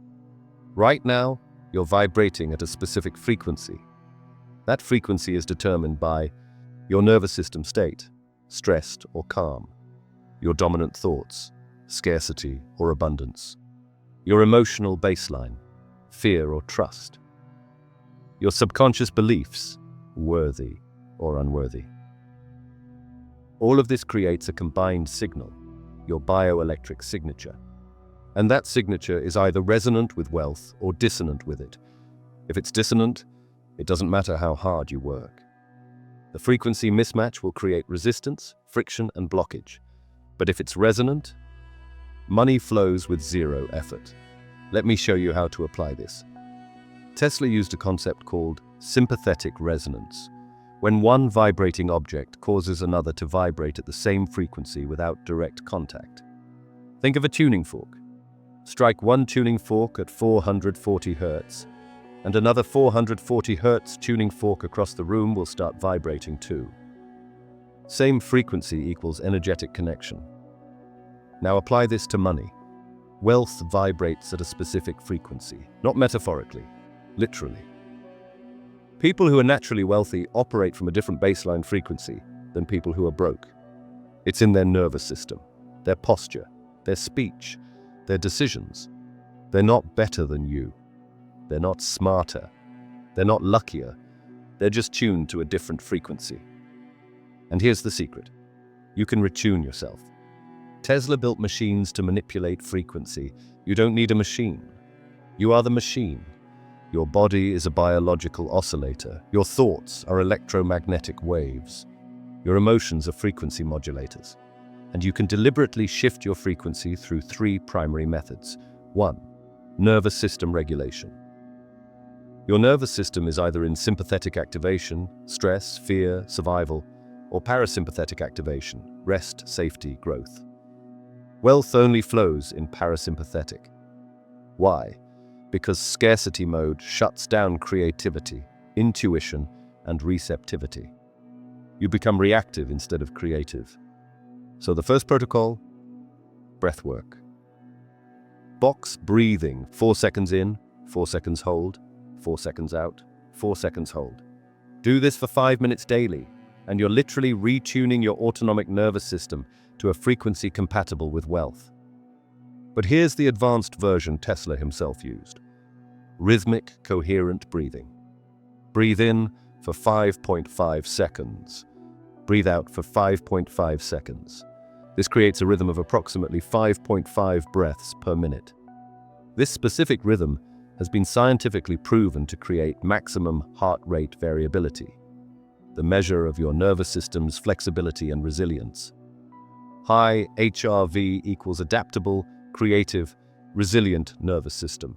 Right now, you're vibrating at a specific frequency. That frequency is determined by your nervous system state, stressed or calm, your dominant thoughts, scarcity or abundance, your emotional baseline, fear or trust, your subconscious beliefs, worthy or unworthy. All of this creates a combined signal, your bioelectric signature. And that signature is either resonant with wealth or dissonant with it. If it's dissonant, it doesn't matter how hard you work. The frequency mismatch will create resistance, friction, and blockage. But if it's resonant, money flows with zero effort. Let me show you how to apply this. Tesla used a concept called sympathetic resonance, when one vibrating object causes another to vibrate at the same frequency without direct contact. Think of a tuning fork. Strike one tuning fork at 440 Hz, and another 440 Hz tuning fork across the room will start vibrating too. Same frequency equals energetic connection. Now apply this to money. Wealth vibrates at a specific frequency, not metaphorically, literally. People who are naturally wealthy operate from a different baseline frequency than people who are broke. It's in their nervous system, their posture, their speech, their decisions. They're not better than you. They're not smarter. They're not luckier. They're just tuned to a different frequency. And here's the secret. You can retune yourself. Tesla built machines to manipulate frequency. You don't need a machine. You are the machine. Your body is a biological oscillator. Your thoughts are electromagnetic waves. Your emotions are frequency modulators. And you can deliberately shift your frequency through three primary methods. 1. Nervous system regulation. Your nervous system is either in sympathetic activation, stress, fear, survival, or parasympathetic activation, rest, safety, growth. Wealth only flows in parasympathetic. Why? Because scarcity mode shuts down creativity, intuition, and receptivity. You become reactive instead of creative. So the first protocol, breath work. Box breathing, 4 seconds in, 4 seconds hold, 4 seconds out, 4 seconds hold. Do this for 5 minutes daily, and you're literally retuning your autonomic nervous system to a frequency compatible with wealth. But here's the advanced version Tesla himself used. Rhythmic, coherent breathing. Breathe in for 5.5 seconds. Breathe out for 5.5 seconds. This creates a rhythm of approximately 5.5 breaths per minute. This specific rhythm has been scientifically proven to create maximum heart rate variability, the measure of your nervous system's flexibility and resilience. High HRV equals adaptable, creative, resilient nervous system.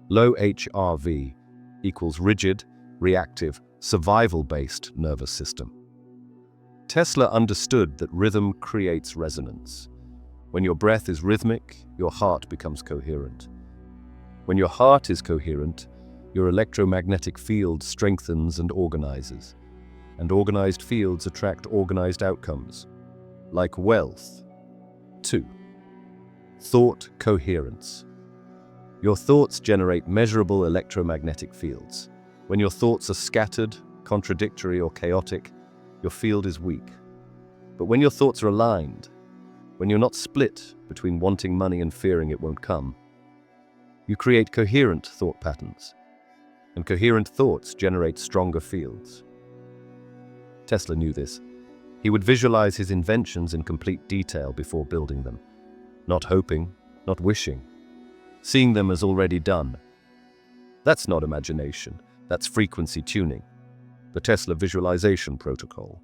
Low HRV equals rigid, reactive, survival-based nervous system. Tesla understood that rhythm creates resonance. When your breath is rhythmic, your heart becomes coherent. When your heart is coherent, your electromagnetic field strengthens and organizes. And organized fields attract organized outcomes, like wealth. 2. Thought coherence. Your thoughts generate measurable electromagnetic fields. When your thoughts are scattered, contradictory, or chaotic, your field is weak. But when your thoughts are aligned, when you're not split between wanting money and fearing it won't come, you create coherent thought patterns. And coherent thoughts generate stronger fields. Tesla knew this. He would visualize his inventions in complete detail before building them. Not hoping, not wishing. Seeing them as already done. That's not imagination, that's frequency tuning. The Tesla visualization protocol.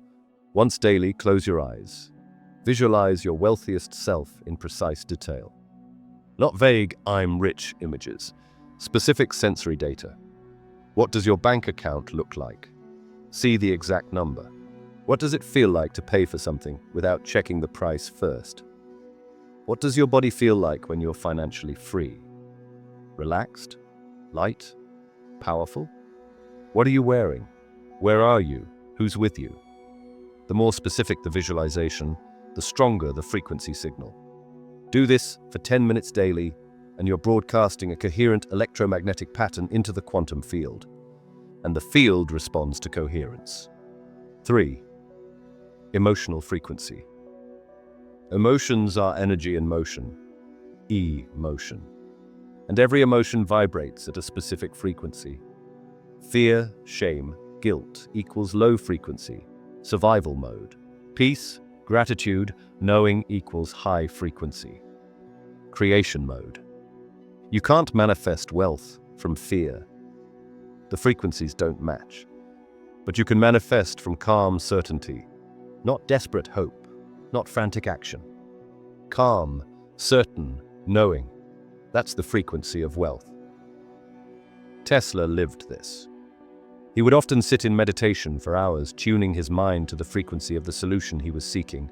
Once daily, close your eyes. Visualize your wealthiest self in precise detail. Not vague, I'm rich images. Specific sensory data. What does your bank account look like? See the exact number. What does it feel like to pay for something without checking the price first? What does your body feel like when you're financially free? Relaxed? Light? Powerful? What are you wearing? Where are you? Who's with you? The more specific the visualization, the stronger the frequency signal. Do this for 10 minutes daily, and you're broadcasting a coherent electromagnetic pattern into the quantum field. And the field responds to coherence. 3. Emotional frequency. Emotions are energy in motion, E-motion. And every emotion vibrates at a specific frequency. Fear, shame, guilt equals low frequency, survival mode. Peace, gratitude, knowing equals high frequency. Creation mode. You can't manifest wealth from fear. The frequencies don't match. But you can manifest from calm certainty, not desperate hope, not frantic action. Calm, certain, knowing. That's the frequency of wealth. Tesla lived this. He would often sit in meditation for hours, tuning his mind to the frequency of the solution he was seeking.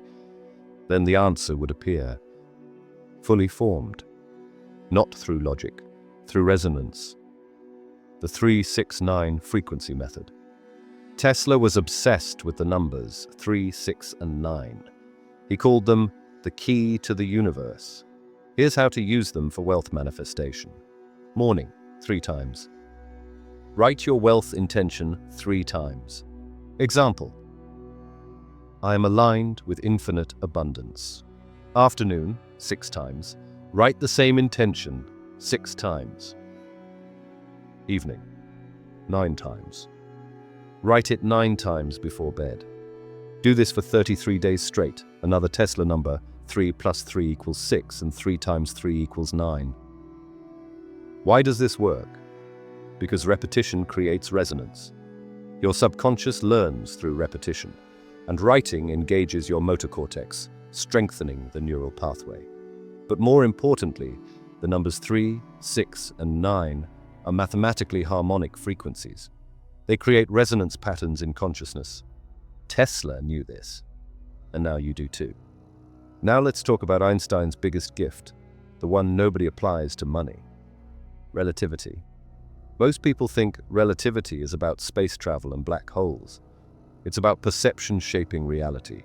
Then the answer would appear, fully formed. Not through logic, through resonance. The 3-6-9 frequency method. Tesla was obsessed with the numbers 3, 6, and 9. He called them the key to the universe. Here's how to use them for wealth manifestation. Morning, 3 times. Write your wealth intention 3 times. Example: I am aligned with infinite abundance. Afternoon, 6 times. Write the same intention 6 times. Evening, 9 times. Write it 9 times before bed. Do this for 33 days straight. Another Tesla number, 3 plus 3 equals 6, and 3 times 3 equals 9. Why does this work? Because repetition creates resonance. Your subconscious learns through repetition, and writing engages your motor cortex, strengthening the neural pathway. But more importantly, the numbers 3, 6, and 9 are mathematically harmonic frequencies. They create resonance patterns in consciousness. Tesla knew this, and now you do too. Now let's talk about Einstein's biggest gift, the one nobody applies to money: relativity. Most people think relativity is about space travel and black holes. It's about perception shaping reality.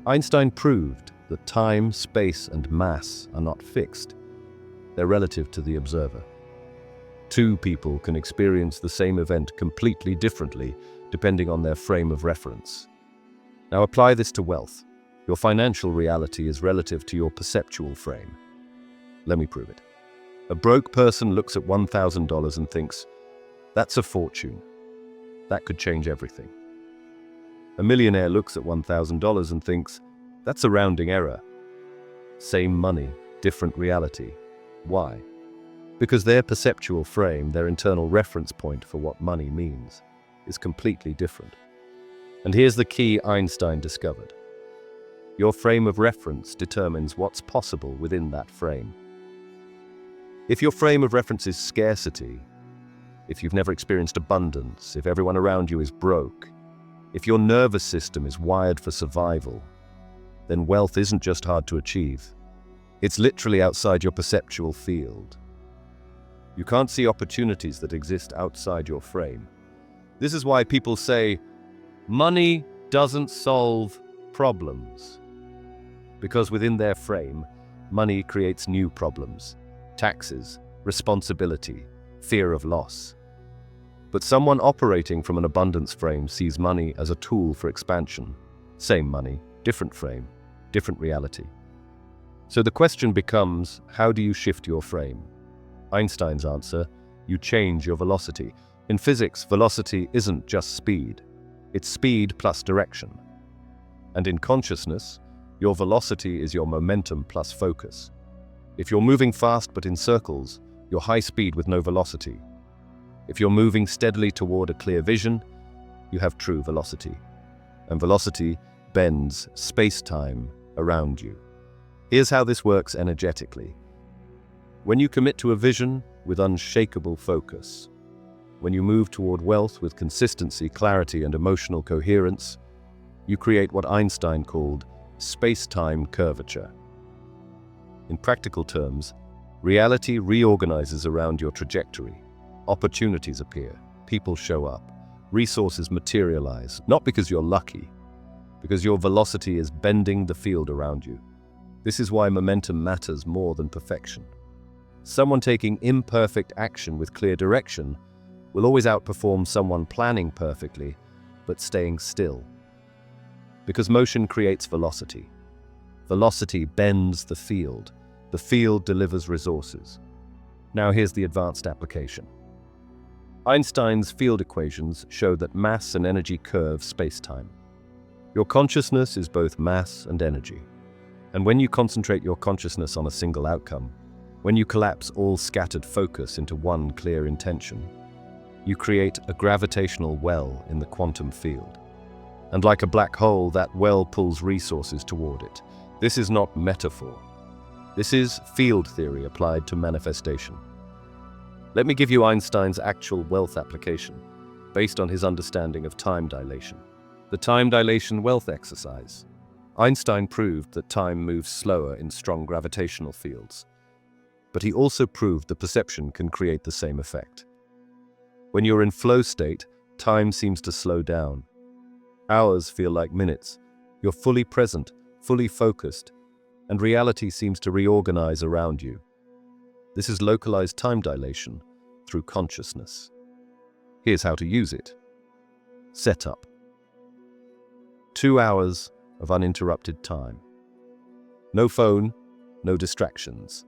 Einstein proved that time, space, and mass are not fixed. They're relative to the observer. Two people can experience the same event completely differently depending on their frame of reference. Now apply this to wealth. Your financial reality is relative to your perceptual frame. Let me prove it. A broke person looks at $1,000 and thinks, "That's a fortune. That could change everything." A millionaire looks at $1,000 and thinks, "That's a rounding error." Same money, different reality. Why? Because their perceptual frame, their internal reference point for what money means, is completely different. And here's the key Einstein discovered. Your frame of reference determines what's possible within that frame. If your frame of reference is scarcity, if you've never experienced abundance, if everyone around you is broke, if your nervous system is wired for survival, then wealth isn't just hard to achieve. It's literally outside your perceptual field. You can't see opportunities that exist outside your frame. This is why people say, money doesn't solve problems. Because within their frame, money creates new problems: taxes, responsibility, fear of loss. But someone operating from an abundance frame sees money as a tool for expansion. Same money, different frame, different reality. So the question becomes, how do you shift your frame? Einstein's answer: you change your velocity. In physics, velocity isn't just speed. It's speed plus direction. And in consciousness, your velocity is your momentum plus focus. If you're moving fast but in circles, you're high speed with no velocity. If you're moving steadily toward a clear vision, you have true velocity. And velocity bends space-time around you. Here's how this works energetically. When you commit to a vision with unshakable focus, when you move toward wealth with consistency, clarity, and emotional coherence, you create what Einstein called space-time curvature. In practical terms, reality reorganizes around your trajectory. Opportunities appear, people show up, resources materialize, not because you're lucky, because your velocity is bending the field around you. This is why momentum matters more than perfection. Someone taking imperfect action with clear direction will always outperform someone planning perfectly, but staying still. Because motion creates velocity. Velocity bends the field. The field delivers resources. Now here's the advanced application. Einstein's field equations show that mass and energy curve space-time. Your consciousness is both mass and energy. And when you concentrate your consciousness on a single outcome, when you collapse all scattered focus into one clear intention, you create a gravitational well in the quantum field. And like a black hole, that well pulls resources toward it. This is not metaphor. This is field theory applied to manifestation. Let me give you Einstein's actual wealth application, based on his understanding of time dilation. The time dilation wealth exercise. Einstein proved that time moves slower in strong gravitational fields. But he also proved that perception can create the same effect. When you're in flow state, time seems to slow down. Hours feel like minutes. You're fully present, fully focused, and reality seems to reorganize around you. This is localized time dilation through consciousness. Here's how to use it. Setup. 2 hours of uninterrupted time. No phone, no distractions.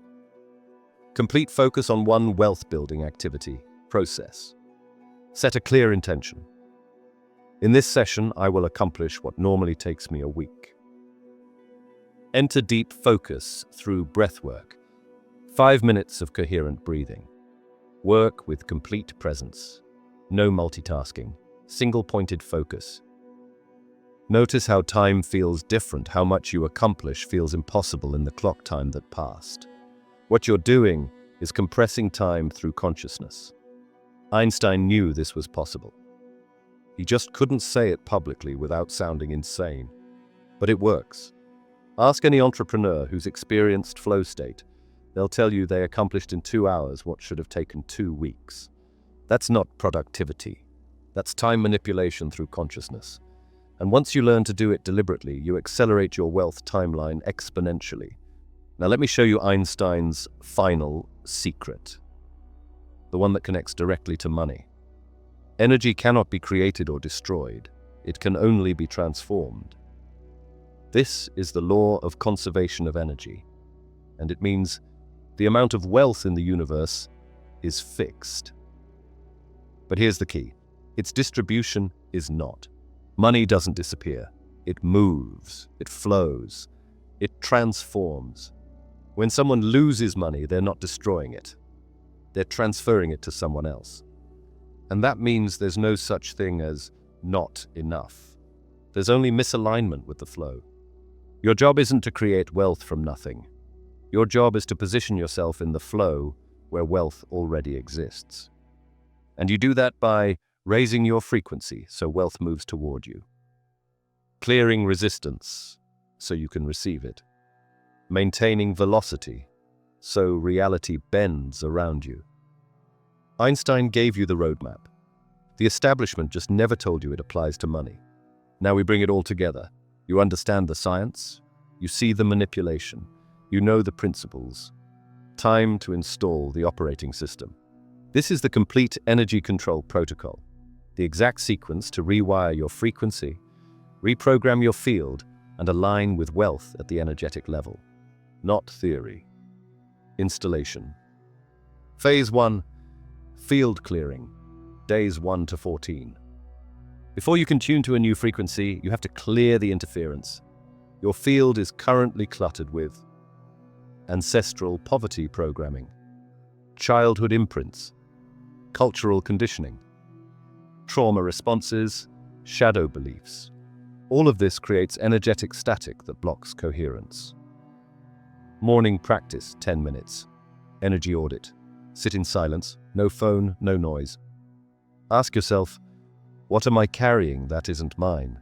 Complete focus on one wealth-building activity, process. Set a clear intention. In this session, I will accomplish what normally takes me a week. Enter deep focus through breathwork. 5 minutes of coherent breathing. Work with complete presence. No multitasking. Single-pointed focus. Notice how time feels different, how much you accomplish feels impossible in the clock time that passed. What you're doing is compressing time through consciousness. Einstein knew this was possible. He just couldn't say it publicly without sounding insane. But it works. Ask any entrepreneur who's experienced flow state. They'll tell you they accomplished in 2 hours what should have taken 2 weeks. That's not productivity. That's time manipulation through consciousness. And once you learn to do it deliberately, you accelerate your wealth timeline exponentially. Now let me show you Einstein's final secret. The one that connects directly to money. Energy cannot be created or destroyed. It can only be transformed. This is the law of conservation of energy. And it means the amount of wealth in the universe is fixed. But here's the key. Its distribution is not. Money doesn't disappear. It moves. It flows. It transforms. When someone loses money, they're not destroying it. They're transferring it to someone else. And that means there's no such thing as not enough. There's only misalignment with the flow. Your job isn't to create wealth from nothing. Your job is to position yourself in the flow where wealth already exists. And you do that by raising your frequency so wealth moves toward you. Clearing resistance so you can receive it. Maintaining velocity so reality bends around you. Einstein gave you the roadmap. The establishment just never told you it applies to money. Now we bring it all together. You understand the science, you see the manipulation, you know the principles. Time to install the operating system. This is the complete energy control protocol, the exact sequence to rewire your frequency, reprogram your field, and align with wealth at the energetic level. Not theory. Installation. Phase 1. Field clearing. Days 1 to 14. Before you can tune to a new frequency, you have to clear the interference. Your field is currently cluttered with ancestral poverty programming, childhood imprints, cultural conditioning, trauma responses, shadow beliefs. All of this creates energetic static that blocks coherence. Morning practice, 10 minutes. Energy audit. Sit in silence, no phone, no noise. Ask yourself, what am I carrying that isn't mine?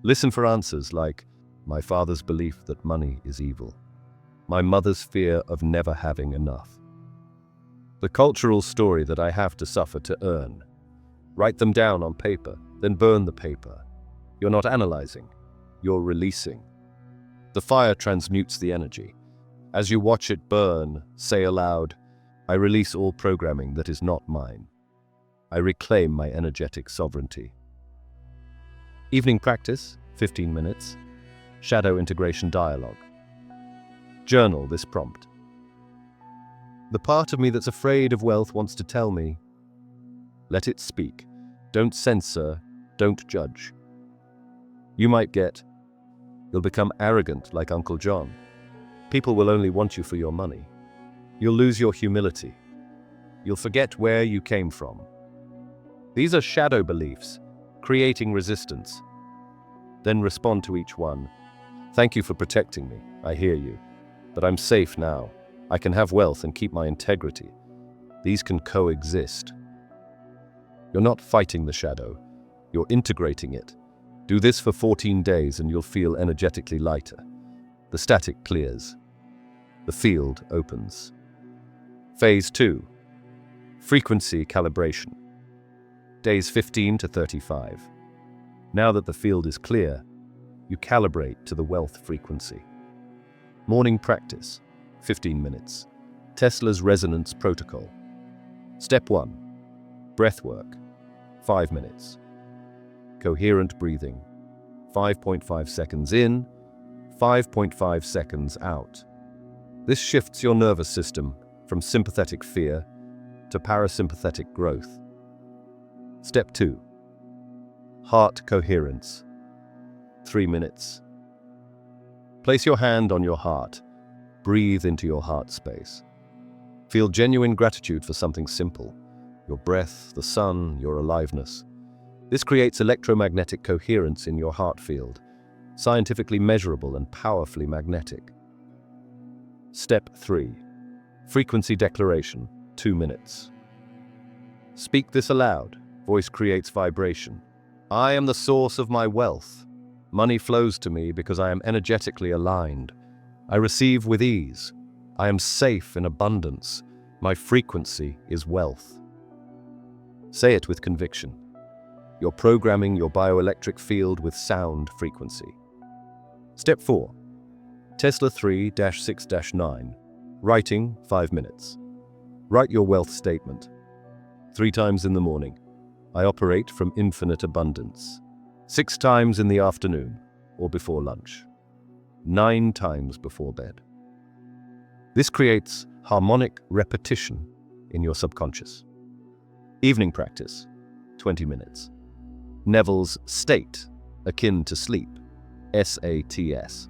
Listen for answers like, my father's belief that money is evil. My mother's fear of never having enough. The cultural story that I have to suffer to earn. Write them down on paper, then burn the paper. You're not analyzing, you're releasing. The fire transmutes the energy. As you watch it burn, say aloud, I release all programming that is not mine. I reclaim my energetic sovereignty. Evening practice, 15 minutes. Shadow integration dialogue. Journal this prompt. The part of me that's afraid of wealth wants to tell me. Let it speak. Don't censor, don't judge. You might get, you'll become arrogant like Uncle John. People will only want you for your money. You'll lose your humility. You'll forget where you came from. These are shadow beliefs, creating resistance. Then respond to each one. Thank you for protecting me. I hear you. But I'm safe now. I can have wealth and keep my integrity. These can coexist. You're not fighting the shadow. You're integrating it. Do this for 14 days and you'll feel energetically lighter. The static clears. The field opens. Phase 2. Frequency calibration. Days 15 to 35. Now that the field is clear, you calibrate to the wealth frequency. Morning practice, 15 minutes. Tesla's resonance protocol. Step 1. Breath work, 5 minutes. Coherent breathing, 5.5 seconds in, 5.5 seconds out. This shifts your nervous system from sympathetic fear to parasympathetic growth. Step 2. Heart coherence, 3 minutes. Place your hand on your heart. Breathe into your heart space. Feel genuine gratitude for something simple. Your breath, the sun, your aliveness. This creates electromagnetic coherence in your heart field, scientifically measurable and powerfully magnetic. Step 3. Frequency declaration, 2 minutes. Speak this aloud. Voice creates vibration. I am the source of my wealth. Money flows to me because I am energetically aligned. I receive with ease. I am safe in abundance. My frequency is wealth. Say it with conviction. You're programming your bioelectric field with sound frequency. Step 4. Tesla 3-6-9. Writing 5 minutes. Write your wealth statement. 3 times in the morning. I operate from infinite abundance. 6 times in the afternoon or before lunch. 9 times before bed. This creates harmonic repetition in your subconscious. Evening practice, 20 minutes. Neville's state, akin to sleep, SATS.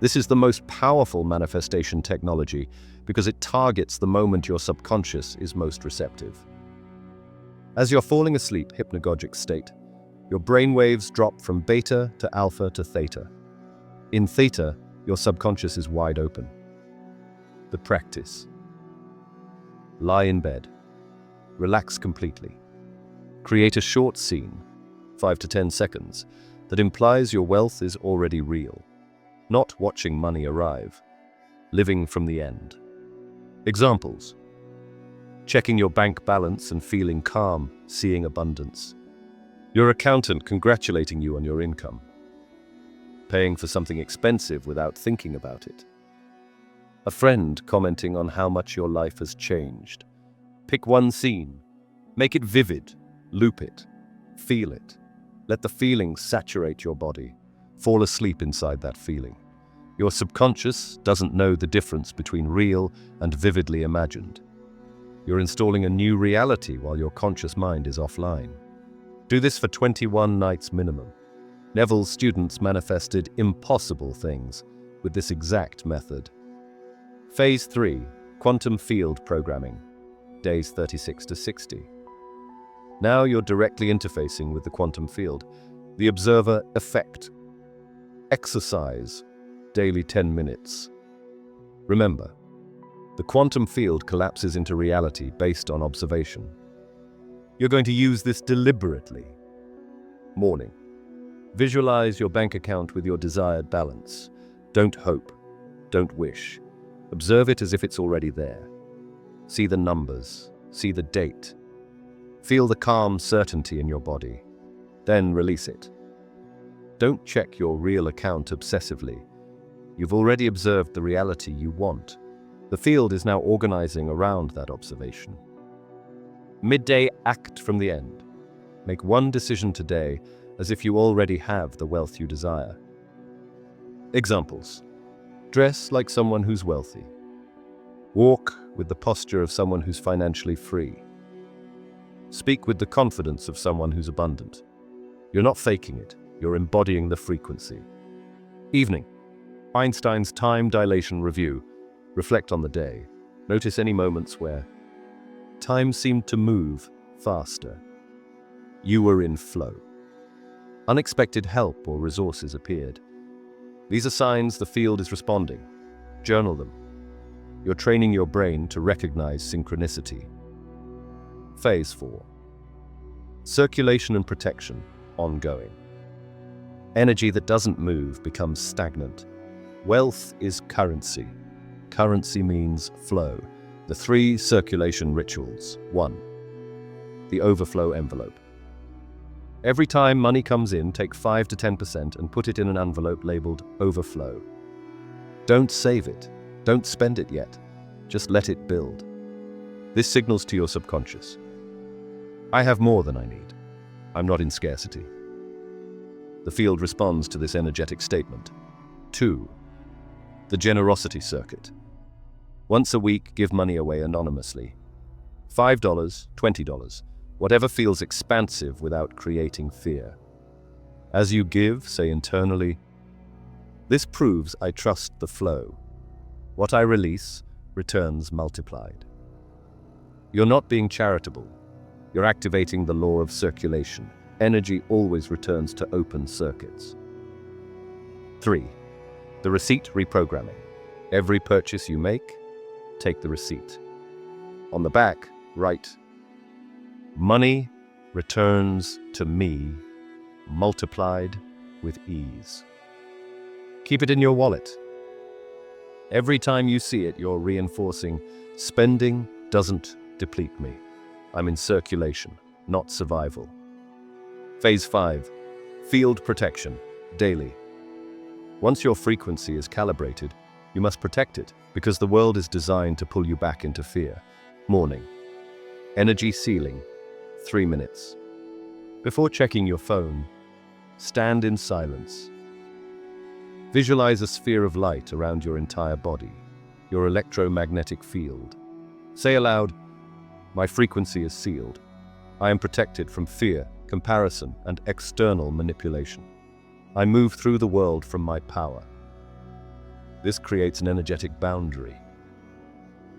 This is the most powerful manifestation technology because it targets the moment your subconscious is most receptive. As you're falling asleep, hypnagogic state, your brainwaves drop from beta to alpha to theta. In theta, your subconscious is wide open. The practice. Lie in bed. Relax completely. Create a short scene, 5 to 10 seconds, that implies your wealth is already real. Not watching money arrive. Living from the end. Examples. Checking your bank balance and feeling calm, seeing abundance. Your accountant congratulating you on your income. Paying for something expensive without thinking about it. A friend commenting on how much your life has changed. Pick one scene. Make it vivid. Loop it. Feel it. Let the feeling saturate your body. Fall asleep inside that feeling. Your subconscious doesn't know the difference between real and vividly imagined. You're installing a new reality while your conscious mind is offline. Do this for 21 nights minimum. Neville's students manifested impossible things with this exact method. Phase 3, Quantum Field Programming, days 36 to 60. Now you're directly interfacing with the quantum field. The observer effect. Exercise, daily 10 minutes. Remember, the quantum field collapses into reality based on observation. You're going to use this deliberately. Morning. Visualize your bank account with your desired balance. Don't hope. Don't wish. Observe it as if it's already there. See the numbers. See the date. Feel the calm certainty in your body. Then release it. Don't check your real account obsessively. You've already observed the reality you want. The field is now organizing around that observation. Midday, act from the end. Make one decision today as if you already have the wealth you desire. Examples. Dress like someone who's wealthy. Walk with the posture of someone who's financially free. Speak with the confidence of someone who's abundant. You're not faking it, you're embodying the frequency. Evening. Einstein's time dilation review. Reflect on the day. Notice any moments where time seemed to move faster. You were in flow. Unexpected help or resources appeared. These are signs the field is responding. Journal them. You're training your brain to recognize synchronicity. Phase 4. Circulation and protection, ongoing. Energy that doesn't move becomes stagnant. Wealth is currency. Currency means flow. The 3 circulation rituals. 1. The overflow envelope. Every time money comes in, take 5 to 10% and put it in an envelope labeled overflow. Don't save it. Don't spend it yet. Just let it build. This signals to your subconscious. I have more than I need. I'm not in scarcity. The field responds to this energetic statement. 2. The generosity circuit. Once a week, give money away anonymously. $5, $20, whatever feels expansive without creating fear. As you give, say internally, this proves I trust the flow. What I release returns multiplied. You're not being charitable. You're activating the law of circulation. Energy always returns to open circuits. 3. The receipt reprogramming. Every purchase you make, take the receipt. On the back, write, Money returns to me, multiplied with ease. Keep it in your wallet. Every time you see it, you're reinforcing, spending doesn't deplete me. I'm in circulation, not survival. Phase 5. Field protection, daily. Once your frequency is calibrated, you must protect it, because the world is designed to pull you back into fear. Morning. Energy ceiling, 3 minutes. Before checking your phone, stand in silence. Visualize a sphere of light around your entire body, your electromagnetic field. Say aloud, "My frequency is sealed. I am protected from fear, comparison, and external manipulation. I move through the world from my power." This creates an energetic boundary.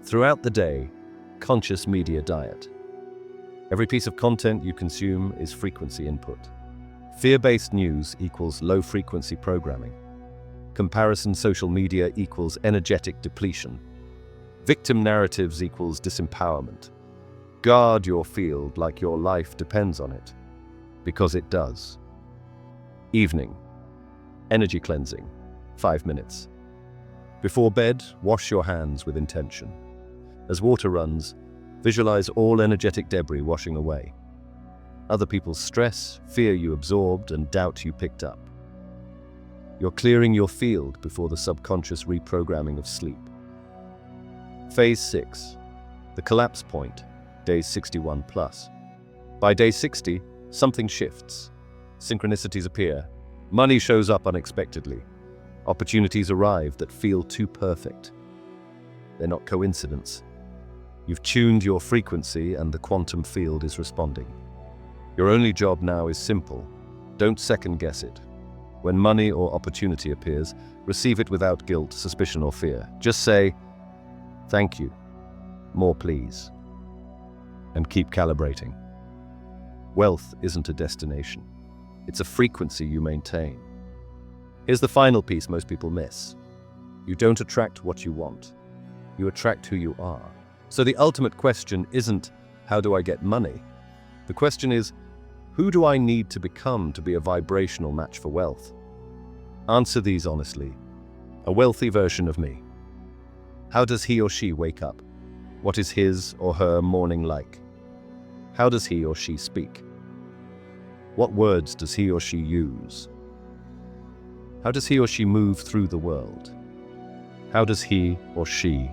Throughout the day, conscious media diet. Every piece of content you consume is frequency input. Fear-based news equals low-frequency programming. Comparison social media equals energetic depletion. Victim narratives equals disempowerment. Guard your field like your life depends on it, because it does. Evening. Energy cleansing, 5 minutes. Before bed, wash your hands with intention. As water runs, visualize all energetic debris washing away. Other people's stress, fear you absorbed, and doubt you picked up. You're clearing your field before the subconscious reprogramming of sleep. Phase 6. The collapse point, day 61 plus. By day 60, something shifts. Synchronicities appear. Money shows up unexpectedly. Opportunities arrive that feel too perfect. They're not coincidence. You've tuned your frequency and the quantum field is responding. Your only job now is simple. Don't second guess it. When money or opportunity appears, receive it without guilt, suspicion, or fear. Just say, "Thank you. More please." And keep calibrating. Wealth isn't a destination. It's a frequency you maintain. Here's the final piece most people miss. You don't attract what you want. You attract who you are. So the ultimate question isn't, how do I get money? The question is, who do I need to become to be a vibrational match for wealth? Answer these honestly. A wealthy version of me. How does he or she wake up? What is his or her morning like? How does he or she speak? What words does he or she use? How does he or she move through the world? How does he or she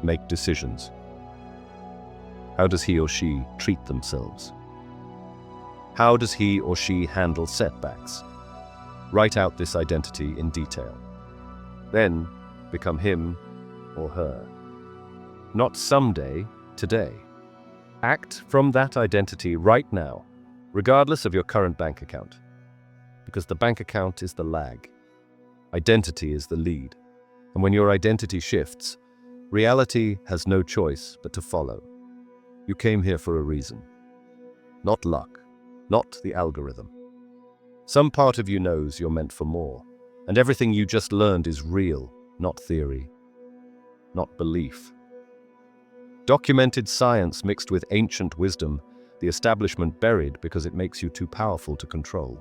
make decisions? How does he or she treat themselves? How does he or she handle setbacks? Write out this identity in detail. Then become him or her. Not someday, today. Act from that identity right now, regardless of your current bank account. Because the bank account is the lag. Identity is the lead. And when your identity shifts, reality has no choice but to follow. You came here for a reason. Not luck, not the algorithm. Some part of you knows you're meant for more, and everything you just learned is real, not theory, not belief. Documented science mixed with ancient wisdom, the establishment buried because it makes you too powerful to control.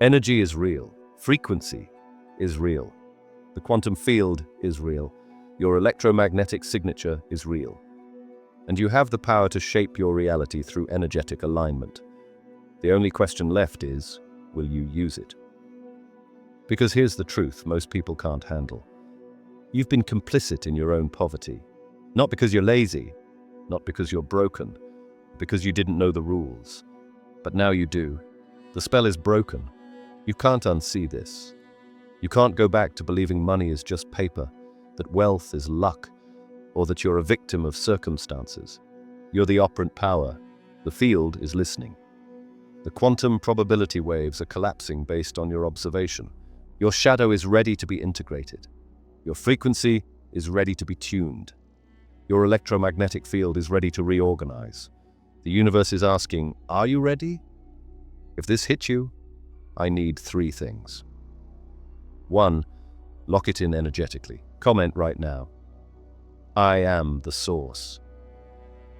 Energy is real. Frequency is real. The quantum field is real. Your electromagnetic signature is real. And you have the power to shape your reality through energetic alignment. The only question left is, will you use it? Because here's the truth most people can't handle. You've been complicit in your own poverty. Not because you're lazy, not because you're broken, because you didn't know the rules. But now you do. The spell is broken. You can't unsee this. You can't go back to believing money is just paper, that wealth is luck, or that you're a victim of circumstances. You're the operant power. The field is listening. The quantum probability waves are collapsing based on your observation. Your shadow is ready to be integrated. Your frequency is ready to be tuned. Your electromagnetic field is ready to reorganize. The universe is asking, are you ready? If this hits you, I need 3 things. 1, lock it in energetically. Comment right now. I am the source.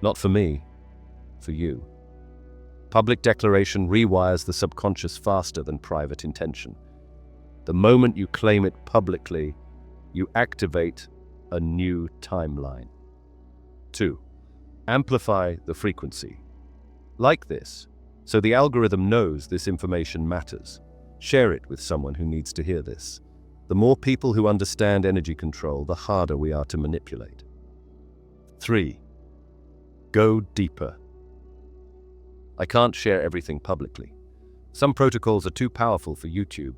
Not for me, for you. Public declaration rewires the subconscious faster than private intention. The moment you claim it publicly, you activate a new timeline. 2. Amplify the frequency. Like this, so the algorithm knows this information matters. Share it with someone who needs to hear this. The more people who understand energy control, the harder we are to manipulate. 3. Go deeper. I can't share everything publicly. Some protocols are too powerful for YouTube.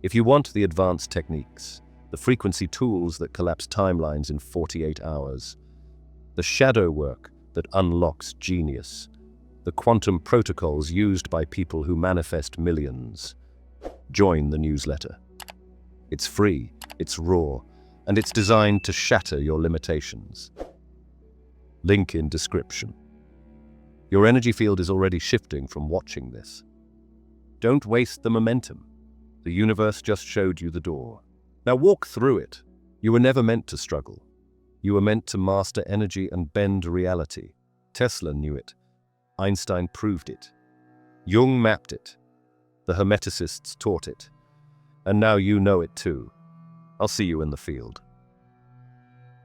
If you want the advanced techniques, the frequency tools that collapse timelines in 48 hours, the shadow work that unlocks genius, the quantum protocols used by people who manifest millions, join the newsletter. It's free, it's raw, and it's designed to shatter your limitations. Link in description. Your energy field is already shifting from watching this. Don't waste the momentum. The universe just showed you the door. Now walk through it. You were never meant to struggle. You were meant to master energy and bend reality. Tesla knew it. Einstein proved it. Jung mapped it. The Hermeticists taught it. And now you know it too. I'll see you in the field.